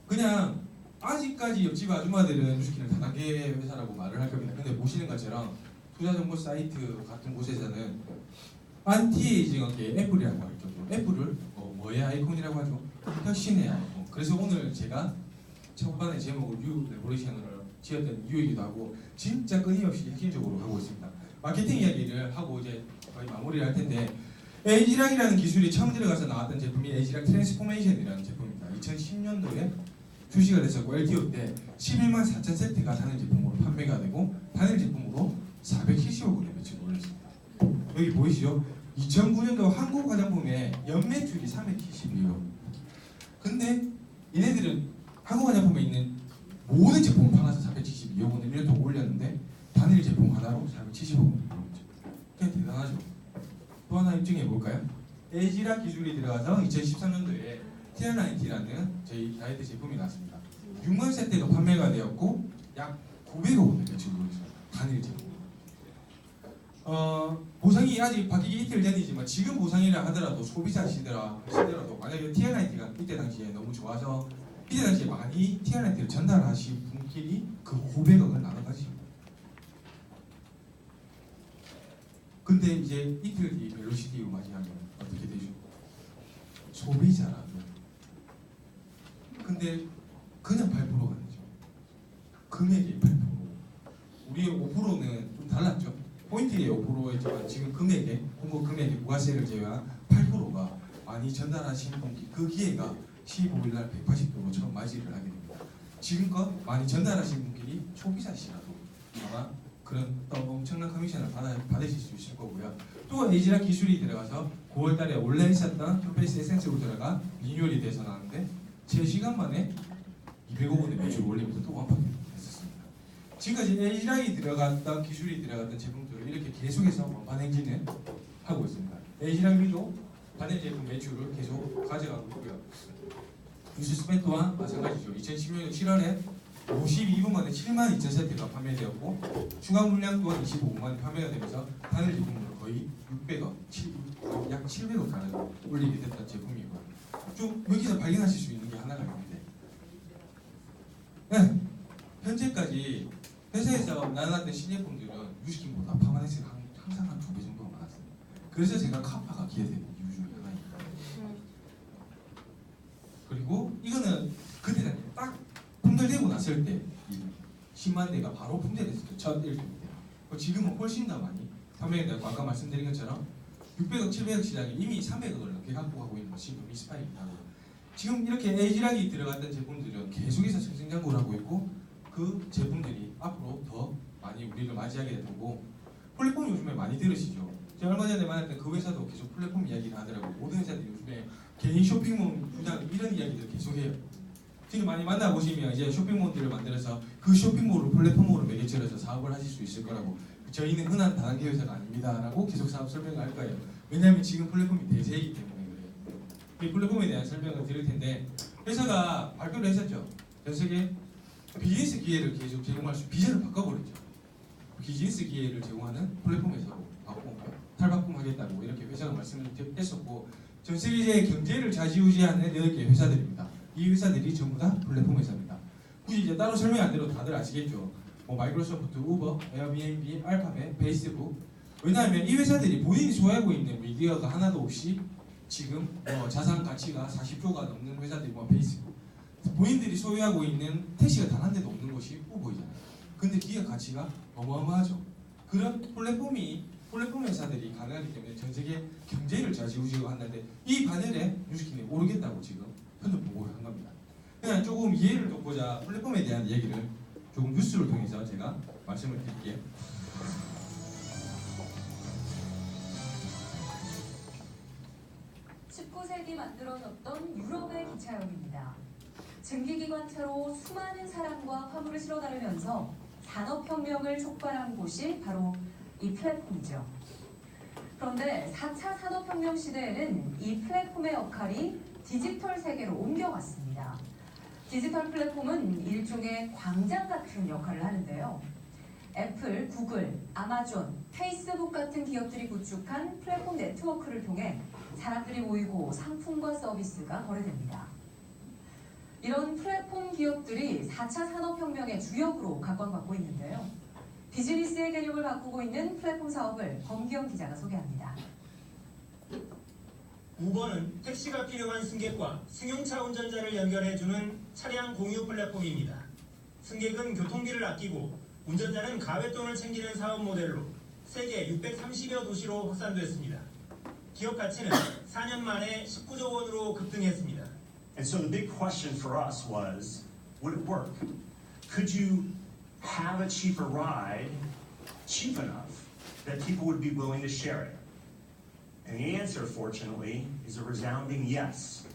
그냥 아직까지 옆집 아줌마들은 주식회사를 다단계 회사라고 말을 할 겁니다. 근데 보시는 것처럼 투자정보 사이트 같은 곳에서는 안티에이징 업계 애플이라고 할 정도로 애플을 뭐의 아이콘이라고 하죠? 혁신의 아이콘. 그래서 오늘 제가 첫번에 제목을 뉴 레보레이션으로 지었던 이유이기도 하고 진짜 끊임없이 혁신적으로 하고 있습니다. 마케팅 이야기를 하고 이제 거의 마무리를 할 텐데, 에이지락이라는 기술이 처음 들어가서 나왔던 제품이 에이지락 트랜스포메이션이라는 제품입니다. 2010년도에 출시가 됐었고 LTO 때 11만 4천 세트가 단일 제품으로 판매가 되고 단일 제품으로 470억 원의 매출을 올렸습니다. 여기 보이시죠? 2009년도 한국 화장품의 연매출이 372억. 근데 얘네들은 한국 화장품에 있는 모든 제품을 팔아서 472억 원을 1년 동안 올렸는데 단일 제품 하나로 470억 원을 올렸죠. 그냥 대단하죠. 또 하나 입증해 볼까요? 에이지락 기술이 들어가서 2013년도에 TR90라는 저희 다이어트 제품이 나왔습니다. 6만 세트가 판매가 되었고 약 900억 원의 매출을 올렸습니다. 단일 제품. 보상이 아직 바뀌기 이틀 전이지만 지금 보상이라 하더라도 소비자 시더라도 만약에 TR90가 이때 당시에 너무 좋아서 이때 당시에 많이 TR90를 전달하신 분끼리 그 900억을 나눠 가지십니다. 근데 이제 이틀 뒤 벨로시티로 맞이하면 어떻게 되죠? 소비자라면 근데 그냥 8%가 아니죠. 금액이 8%. 우리의 5%는 좀 달랐죠. 포인트의 5%였지만 지금 금액에 홍보 금액에 부가세를 제외한 8%가 많이 전달하신 분기 그 기회가 15일 날 180도로 처음 맞이를 하게 됩니다. 지금껏 많이 전달하신 분끼리 소비자시라도 아마 그런 엄청난 커미션을 받으실 수 있을 거고요. 또 에이지락 기술이 들어가서 9월달에 원래 있었던 퓨페이스 에센스로 들어가 리뉴얼이 돼서 나왔는데 3시간 만에 200억 원의 매출을 올리면서 또 완판했었습니다. 지금까지 에이지락이 들어갔던 기술이 들어갔던 제품들을 이렇게 계속해서 완판 행진을 하고 있습니다. 에이지락 위도 단일 제품 매출을 계속 가져가고 있고요. 뉴스스펜 또한 마찬가지죠. 2010년 7월에 52분 만에 7만 2천 세트가 판매되었고 추가 물량 또한 25분만에 판매가 되면서 단일 제품으로 거의 600억, 약 700억 가량 올리게 됐던 제품이고요. 좀 여기서 발견하실 수 있는 게 하나가 있는데, 네, 현재까지 회사에서 나눠놨던 신제품들은 뉴스킨보다 파마넥스가 항상 한 2배 정도가 많았습니다. 그래서 제가 카파가 기회되는 이유 중에 하나입니다. 그리고 이거는 그때 딱 품절되고 났을 때 10만 대가 바로 품절됐을 때 첫 1등입니다. 지금은 훨씬 더 많이 판매가 되고 아까 말씀드린 것처럼 600억, 700억 시장에 이미 300억을 넘게 갖고 가고 있는 것이 미스파입니다. 지금 이렇게 에이지락이 들어갔던 제품들은 계속해서 승승장구를 하고 있고 그 제품들이 앞으로 더 많이 우리를 맞이하게 될 거고, 플랫폼 요즘에 많이 들으시죠? 제가 얼마 전에 만났던 그 회사도 계속 플랫폼 이야기를 하더라고요. 모든 회사들이 요즘에 개인 쇼핑몰 분양 이런 이야기들을 계속해요. 지금 많이 만나보시면 이제 쇼핑몰들을 만들어서 그 쇼핑몰을 플랫폼으로 매개체해서 사업을 하실 수 있을 거라고, 저희는 흔한 다단계 회사가 아닙니다 라고 계속 사업 설명을 할 거예요. 왜냐하면 지금 플랫폼이 대세이기 때문에 그래요. 이 플랫폼에 대한 설명을 드릴 텐데, 회사가 발표를 했었죠. 전 세계 비즈니스 기회를 계속 제공할 수, 비전을 바꿔버렸죠. 비즈니스 기회를 제공하는 플랫폼 회사로 탈바꿈하겠다고 이렇게 회사가 말씀을 했었고, 전 세계의 경제를 좌지우지하는 8개 회사들입니다. 이 회사들이 전부 다 플랫폼 회사입니다. 굳이 이제 따로 설명 안 드려도 다들 아시겠죠. 뭐 마이크로소프트, 우버, 에어비앤비, 알파벳, 페이스북. 왜냐하면 이 회사들이 본인이 소유하고 있는 미디어가 하나도 없이 지금 자산 가치가 40조가 넘는 회사들이 뭐 페이스북, 본인들이 소유하고 있는 택시가 단 한 대도 없는 곳이 우버이잖아요. 근데 기업 가치가 어마어마하죠. 그런 플랫폼 회사들이 가능하기 때문에 전 세계 경제를 좌지우지한다는데 이 반열에 뉴스킨이 모르겠다고 지금 현재 보고를 한 겁니다. 그냥 조금 이해를 돕고자 플랫폼에 대한 얘기를 조금 뉴스를 통해서 제가 말씀을 드릴게요. (19세기) 만들어졌던 유럽의 기차역입니다. 증기기관차로 수많은 사람과 화물을 실어 다니면서 산업혁명을 촉발한 곳이 바로 이 플랫폼이죠. 그런데 4차 산업혁명 시대에는 이 플랫폼의 역할이 디지털 세계로 옮겨갔습니다. 디지털 플랫폼은 일종의 광장 같은 역할을 하는데요. 애플, 구글, 아마존, 페이스북 같은 기업들이 구축한 플랫폼 네트워크를 통해 사람들이 모이고 상품과 서비스가 거래됩니다. 이런 플랫폼 기업들이 4차 산업혁명의 주역으로 각광받고 있는데요. 비즈니스의 개념을 바꾸고 있는 플랫폼 사업을 범기영 기자가 소개합니다. 우버는 택시가 필요한 승객과 승용차 운전자를 연결해주는 차량 공유 플랫폼입니다. 승객은 교통비를 아끼고 운전자는 가외돈을 챙기는 사업 모델로 세계 630여 도시로 확산됐습니다. 기업 가치는 4년 만에 19조 원으로 급등했습니다. And so the big question for us was, would it work? Could you have a cheaper ride, cheap enough, that people would be willing to share it? And the answer, fortunately, is a resounding yes.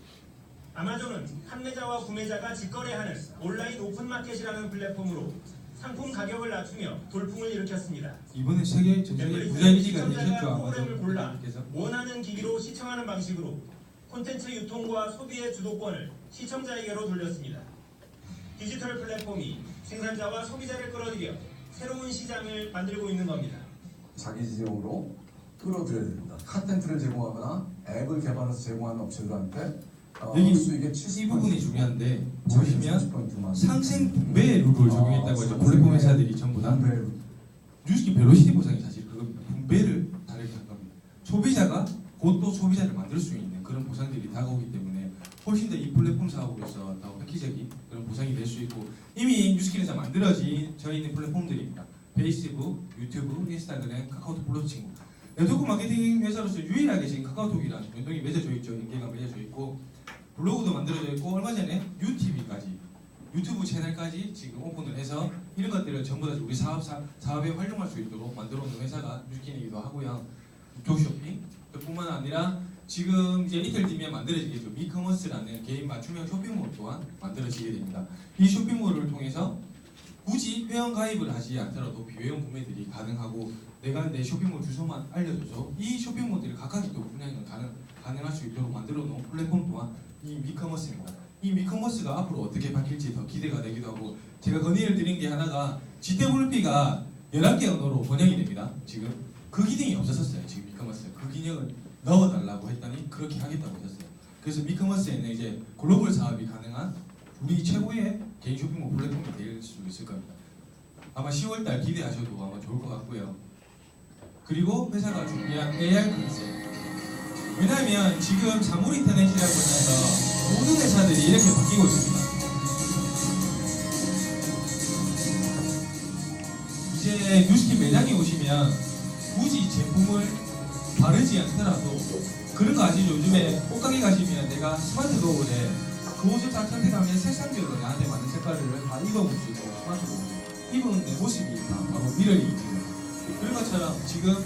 아마존은 판매자와 구매자가 직거래하는 온라인 오픈마켓이라는 플랫폼으로 상품 가격을 낮추며 돌풍을 일으켰습니다. 이번에 세계 전 세계 부자 1위가 되셨죠. 시청자가 프로그램을 골라 아마존께서. 원하는 기기로 시청하는 방식으로 콘텐츠 유통과 소비의 주도권을 시청자에게로 돌렸습니다. 디지털 플랫폼이 생산자와 소비자를 끌어들여 새로운 시장을 만들고 있는 겁니다. 자기 지역으로 끌어들여야 됩니다. 컨텐츠를 제공하거나 앱을 개발해서 제공하는 업체들한테 여기 수익의 이 부분이 중요한데 보시면 70%만 상생 분배 룰을 적용했다고 하죠. 플랫폼 회사들이 전부 다 뉴스키 벨로시티 보상이 사실 그겁니다. 분배를 다르게 한 겁니다. 소비자가 곧 또 소비자를 만들 수 있는 그런 보상들이 다가오기 때문에 훨씬 더 이 플랫폼 사업으로서 더 획기적인 그런 보상이 될 수 있고 이미 뉴스킨에서 만들어져 있는 플랫폼들입니다. 페이스북, 유튜브, 인스타그램, 카카오톡 플러스 친구. 네트워크 마케팅 회사로서 유일하게 지금 카카오톡이랑 연동이 맺어져 있죠. 연계가 맺어져 있고 블로그도 만들어져 있고 얼마 전에 유TV까지 유튜브 채널까지 지금 오픈을 해서 이런 것들을 전부 다 우리 사업에 활용할 수 있도록 만들어 놓은 회사가 뉴스킨이기도 하고요. 조쇼핑 뿐만 아니라 지금 이제 이틀 뒤면 만들어지겠죠. 미커머스라는 개인 맞춤형 쇼핑몰 또한 만들어지게 됩니다. 이 쇼핑몰을 통해서 굳이 회원 가입을 하지 않더라도 비회원 구매들이 가능하고 내가 내 쇼핑몰 주소만 알려줘서 이 쇼핑몰들을 각각이 또 운영이 가능할 수 있도록 만들어 놓은 플랫폼 또한 이 미커머스입니다. 이 미커머스가 앞으로 어떻게 바뀔지 더 기대가 되기도 하고 제가 건의를 드린 게 하나가 GWP가 11개 언어로 번역이 됩니다. 지금 그 기능이 없었어요. 지금 미커머스 그 기능을 넣어달라고 했더니 그렇게 하겠다고 하셨어요. 그래서 미커머스에는 이제 글로벌 사업이 가능한 우리 최고의 개인 쇼핑몰 플랫폼이 될 수 있을 겁니다. 아마 10월달 기대하셔도 아마 좋을 것 같고요. 그리고 회사가 준비한 AR 컨셉. 왜냐하면 지금 자물 인터넷이라고 해서 모든 회사들이 이렇게 바뀌고 있습니다. 이제 뉴스킨 매장에 오시면 굳이 제품을 바르지 않더라도 그런 거 아시죠? 요즘에 옷가게 가시면 내가 스마트 거울에 그 옷을 딱 선택하면 색상별로 나한테 맞는 색깔을 다 입어볼 수 있고 스마트 거울 입은 내 모습이 다 바로 미러링이 있는 그런 것처럼 지금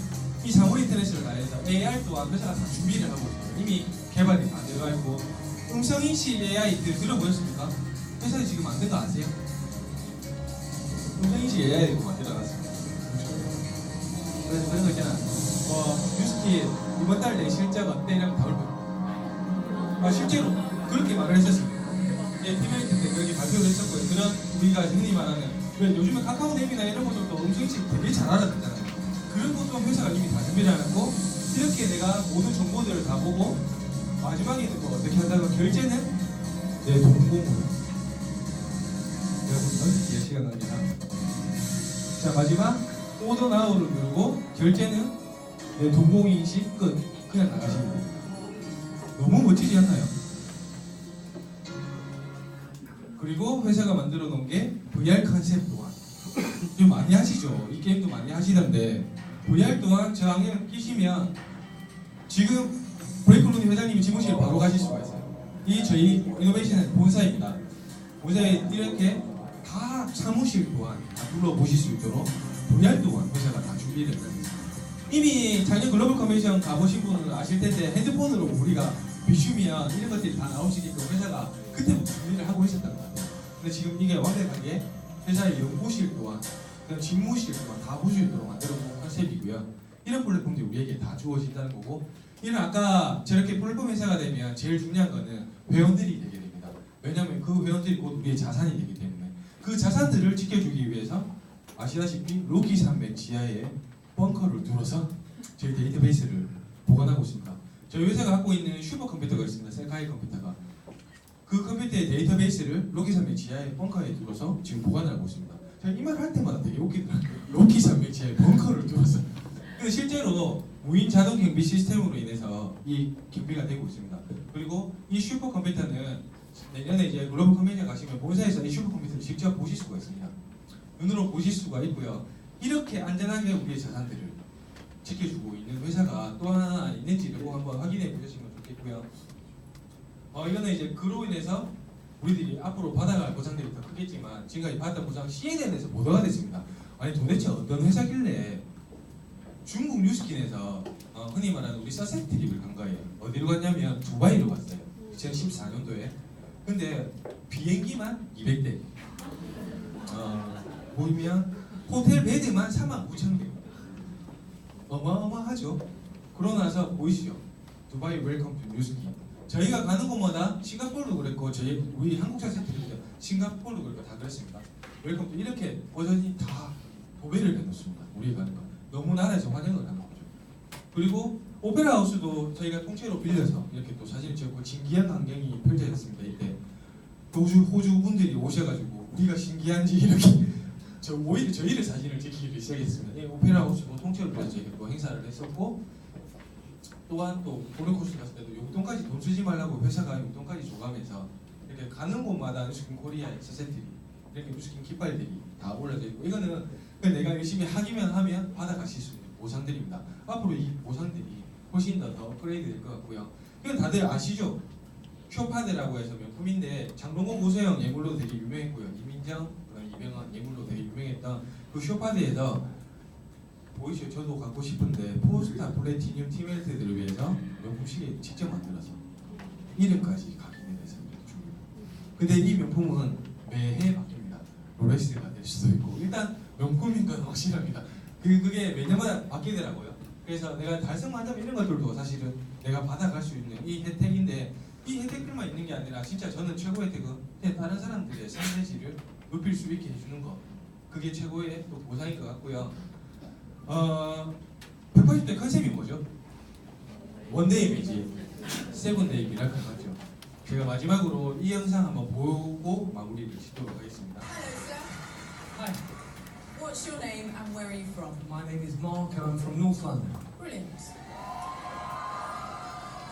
이 자물 인터넷을 다해서 AR 또한 회사가 다 준비를 하고 있어요. 이미 개발이 다 되어 있고 음성인식 AI 들어보셨습니까? 회사에 지금 만든 거 아세요? 음성인식 AI를 만들어놨습니다. 그래서 그런 거 있잖아. 뉴스킨 이번 달 내 실적 어때? 이러면 다 올거예요. 실제로 그렇게 말을 했었습니다. 팀메이트 때 그렇게 발표를 했었고요. 그런 우리가 흔히 말하는 왜 요즘에 카카오 앱이나 이런 것들도 음성인식 되게 잘 알아듣잖아요. 그런 것도 회사가 이미 다 준비를 해놨고 이렇게 내가 모든 정보들을 다 보고 마지막에는 뭐 어떻게 하다가 결제는 내 동공으로 내가 시간 갑니다. 자, 마지막 오더 나우를 누르고 결제는 내 동공인식 끝. 그냥 나가시면 됩니다. 너무 멋지지 않나요? 그리고 회사가 만들어 놓은 게 VR 컨셉 또한 좀 많이 하시죠. 이 게임도 많이 하시던데 VR 또한 저 안경 끼시면 지금 브레이크루니 회장님이 지무실 바로 가실 수가 있어요. 이 저희 이노베이션 본사입니다. 본사에 이렇게 다 사무실 또한 다 둘러보실 수 있도록 VR 또한 회사가 다 준비를 했습니다. 이미 작년 글로벌 컨벤션 가보신 분은 아실 텐데 핸드폰으로 우리가 비추면 이런 것들이 다 나올 수 있게끔 회사가 그때부터 준비를 하고 있었던 것 같아요. 근데 지금 이게 완벽하게 회사의 연구실 또한 그냥 집무실 또한 다 볼 수 있도록 만들어 놓은 컨셉이고요. 이런 플랫폼들이 우리에게 다 주어진다는 거고, 이런 아까 저렇게 플랫폼 회사가 되면 제일 중요한 거는 회원들이 되게 됩니다. 왜냐하면 그 회원들이 곧 우리의 자산이 되기 때문에 그 자산들을 지켜주기 위해서 아시다시피 로키 산맥 지하에 벙커를 뚫어서 저희 데이터베이스를 보관하고 있습니다. 저희 회사가 갖고 있는 슈퍼컴퓨터가 있습니다. 셀카이 컴퓨터가. 그 컴퓨터의 데이터베이스를 로키 산맥 지하에 벙커에 뚫어서 지금 보관을 하고 있습니다. 제가 이 말을 할 때마다 되게 웃기더라고요. 로키 산맥 지하에 벙커를 뚫어서. 근데 실제로 무인 자동 경비 시스템으로 인해서 이 경비가 되고 있습니다. 그리고 이 슈퍼컴퓨터는 내년에 이제 글로벌 컨벤션 가시면 본사에서 이 슈퍼컴퓨터를 직접 보실 수가 있습니다. 눈으로 보실 수가 있고요. 이렇게 안전하게 우리의 자산들을 지켜주고 있는 회사가 또 하나 있는지를 꼭 한번 확인해 보셨으면 좋겠고요. 이거는 이제 그로 인해서 우리들이 앞으로 받아갈 보상들이 더 크겠지만 지금까지 받았던 보상 CNN에서 보도가 됐습니다. 아니 도대체 어떤 회사길래 중국 뉴스킨에서 흔히 말하는 우리 서셋 트립을 간 거예요. 어디로 갔냐면 두바이로 갔어요. 2014년도에. 근데 비행기만 200대. 보이면 호텔 베드만 49,000개. 어마어마하죠. 그러고 나서 보이시죠? 두바이 웰컴 투 뉴스킨. 저희가 가는 곳마다 싱가포르도 그랬고 우리 한국 자세들도 싱가포르도 그랬고 다 그랬습니다. 웰컴 투 이렇게 버전이 다 도배를 해놓습니다. 우리가 가는 거. 너무 나라에서 환영을 하는 거죠. 그리고 오페라 하우스도 저희가 통째로 빌려서 이렇게 또 사진을 찍고 신기한 광경이 펼쳐졌습니다. 이때 호주 분들이 오셔가지고 우리가 신기한지 이렇게 오히려 저희를 사진을 찍기 시작했습니다. 오페라 하우스도 통째로 빌려서 저희가 또 행사를 했었고, 또한 또 고려 코스 갔을 때도 용돈까지 돈 쓰지 말라고 회사가 용돈까지 조감해서 이렇게 가는 곳마다 뉴스킨 코리아의 서세트리 이렇게 뉴스킨 깃발들이 다 올려져 있고, 이거는 내가 열심히 하기만 하면 받아가실 수 있는 보상들입니다. 앞으로 이 보상들이 훨씬 더 업그레이드 될 것 같고요. 이건 다들 아시죠? 쇼파드라고 해서 명품인데 장동건 고소영 예물로 되게 유명했고요. 이민정, 이병헌 예물로 되게 유명했던 그 쇼파드에서 보이시죠? 저도 갖고 싶은데 포스타 플래티늄 티멜트들을 위해서 명품 시계 직접 만들어서 이름까지 각인을 해서 줍니다. 근데 이 명품은 매해 바뀝니다. 롤렉스가 될 수도 있고 일단 명품인 건 확실합니다. 그게 매년마다 바뀌더라고요. 그래서 내가 달성만점 이런 것들도 사실은 내가 받아갈 수 있는 이 혜택인데, 이 혜택들만 있는 게 아니라 진짜 저는 최고 혜택은 다른 사람들의 삶의 높일 수 있게 해주는 거, 그게 최고의 또 보상인 것 같고요. 180대 컨셉이 뭐죠? 원데이 매직, 세븐데이 미라클 맞죠? 제가 마지막으로 이 영상 한번 보고 마무리를 짓도록 하겠습니다. Hi, what's your name and where are you from? My name is Mark and I'm from North London. Brilliant.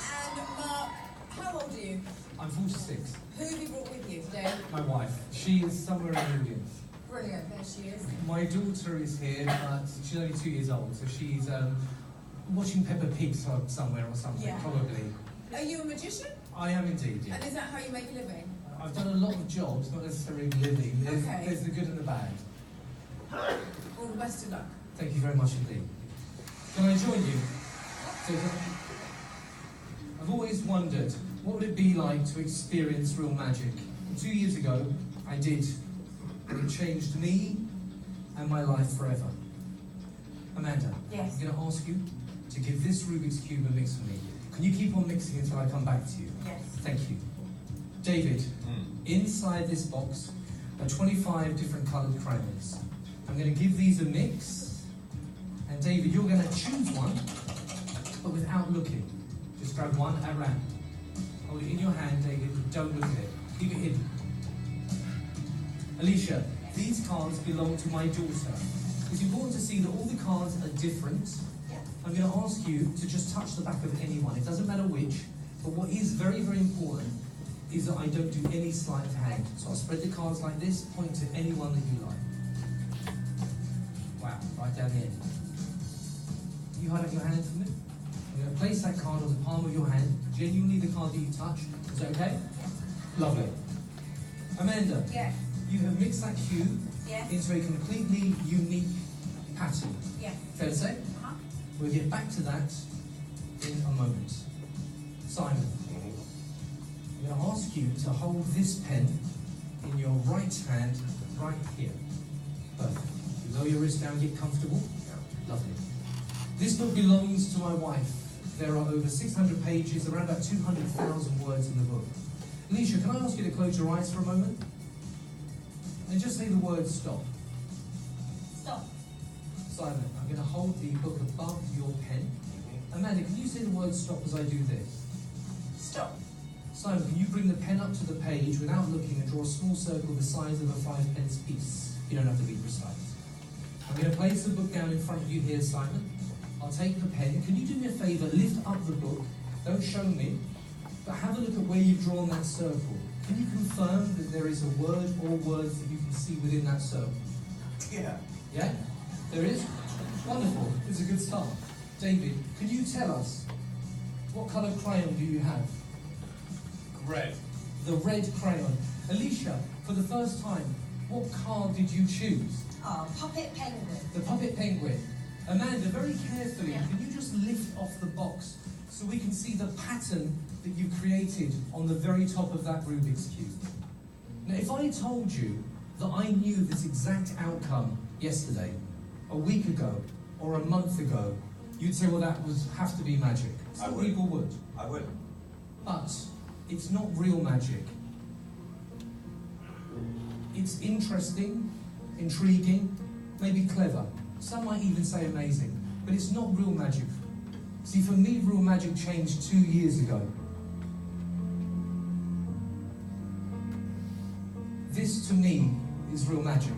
And Mark, how old are you? I'm 46. Who have you brought with you today? My wife. She is somewhere in the audience. Brilliant, there she is. My daughter is here, but she's only 2 years old, so she's watching Peppa Pig somewhere or something, Yeah. probably. Are you a magician? I am indeed, yeah. And is that how you make a living? I've done a lot of jobs, not necessarily living. Okay. There's the good and the bad. All the best of luck. Thank you very much indeed. Can I join you? So, I've always wondered, what would it be like to experience real magic? 2 years ago, I did. And it changed me and my life forever. Amanda, Yes. I'm going to ask you to give this Rubik's Cube a mix for me. Can you keep on mixing until I come back to you? Yes. Thank you. David, inside this box are 25 different coloured crayons. I'm going to give these a mix, and David, you're going to choose one, but without looking. Just grab one at random. Hold it in your hand, David, don't look at it. Keep it hidden. Alicia, these cards belong to my daughter. It's important to see that all the cards are different. I'm going to ask you to just touch the back of any one. It doesn't matter which, but what is very, very important is that I don't do any sleight of hand. So I'll spread the cards like this, point to any one that you like. Wow, right down the end. You hold up your hand for me. I'm going to place that card on the palm of your hand, genuinely the card that you touch. Is that okay? Lovely. Amanda, Yes. you have mixed that cube Yes. into a completely unique pattern. Yes. Fair to say? Uh-huh. We'll get back to that in a moment. Simon, I'm going to ask you to hold this pen in your right hand right here. Perfect. You lower your wrist down, get comfortable. Lovely. This book belongs to my wife. There are over 600 pages, around about 200,000 words in the book. Alicia, can I ask you to close your eyes for a moment? And just say the word stop. Stop. Simon, I'm going to hold the book above your pen. Amanda, can you say the word stop as I do this? Stop. Simon, can you bring the pen up to the page without looking and draw a small circle the size of a 5-pence piece? You don't have to be precise. I'm going to place the book down in front of you here, Simon. I'll take the pen. Can you do me a favour? Lift up the book. Don't show me, but have a look at where you've drawn that circle. Can you confirm that there is a word or words that you can see within that circle? Yeah. Yeah? There is? Wonderful. It's a good start. David, can you tell us what colour crayon do you have? Red. The red crayon. Alicia, for the first time, what card did you choose? Oh, puppet penguin. The puppet penguin. Amanda, very carefully, Yeah. can you just lift off the box so we can see the pattern that you created on the very top of that Rubik's Cube? Now, if I told you that I knew this exact outcome yesterday, a week ago, or a month ago, you'd say, well, that would have to be magic. Some would. people would. I would. But it's not real magic. It's interesting, intriguing, maybe clever. Some might even say amazing. But it's not real magic. See, for me, real magic changed 2 years ago. This, to me, is real magic.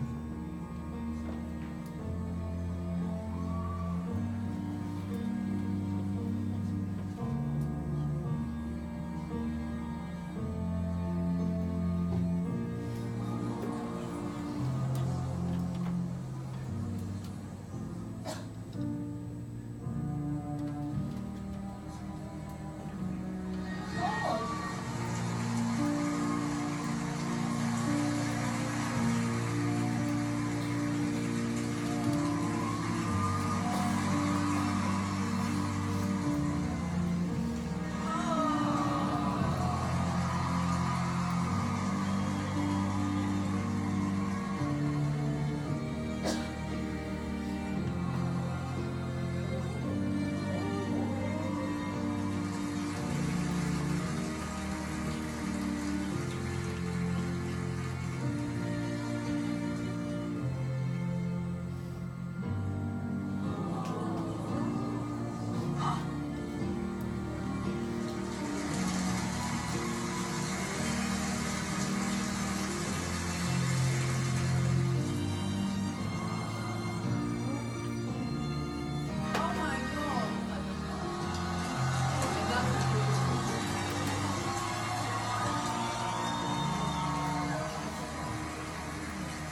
Oh my god.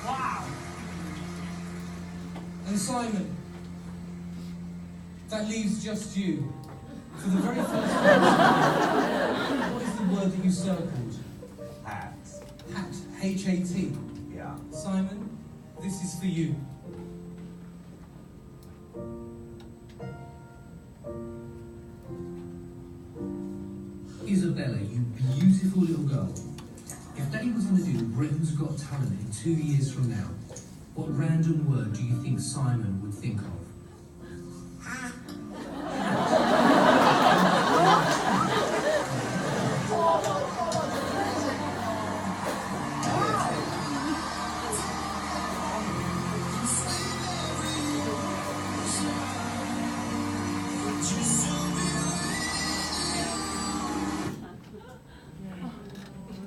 Wow! And Simon, that leaves just you. For the very first time, what is the word that you circled? Hat. Hat. H-A-T. Yeah. Simon, this is for you. Isabella, you beautiful little girl. If Daddy was going to do Britain's Got Talent in 2 years from now, what random word do you think Simon would think of?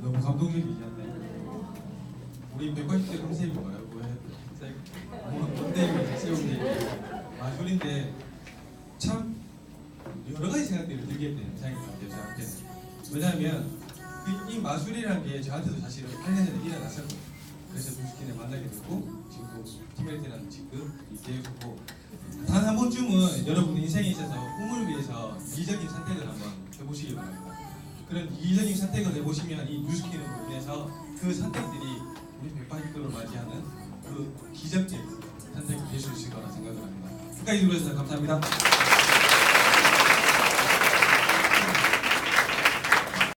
너무 감동적이셨네. 우리 180대 컨셉인가요? 무대에 세운 게 마술인데 참 여러 가지 생각들이 들게 되는 영상인 것 같아요. 저한테는. 왜냐하면 이 마술이라는 게 저한테도 사실은 8년 전에 일어났었거든요. 그래서 뉴스킨을 만나게 됐고 지금도 팀메이트라는 직급 이대했고 단 한 번쯤은 여러분 인생에 있어서 꿈을 위해서 이기적인 선택을 한번 해보시기 바랍니다. 그런 이기적인 선택을 해보시면 이 뉴스킨으로 인해서 그 선택들이 우리 180도를 맞이하는 그 기적적인 선택이 될 수 있을 거라 생각을 합니다. 끝까지 들어주셔서 감사합니다.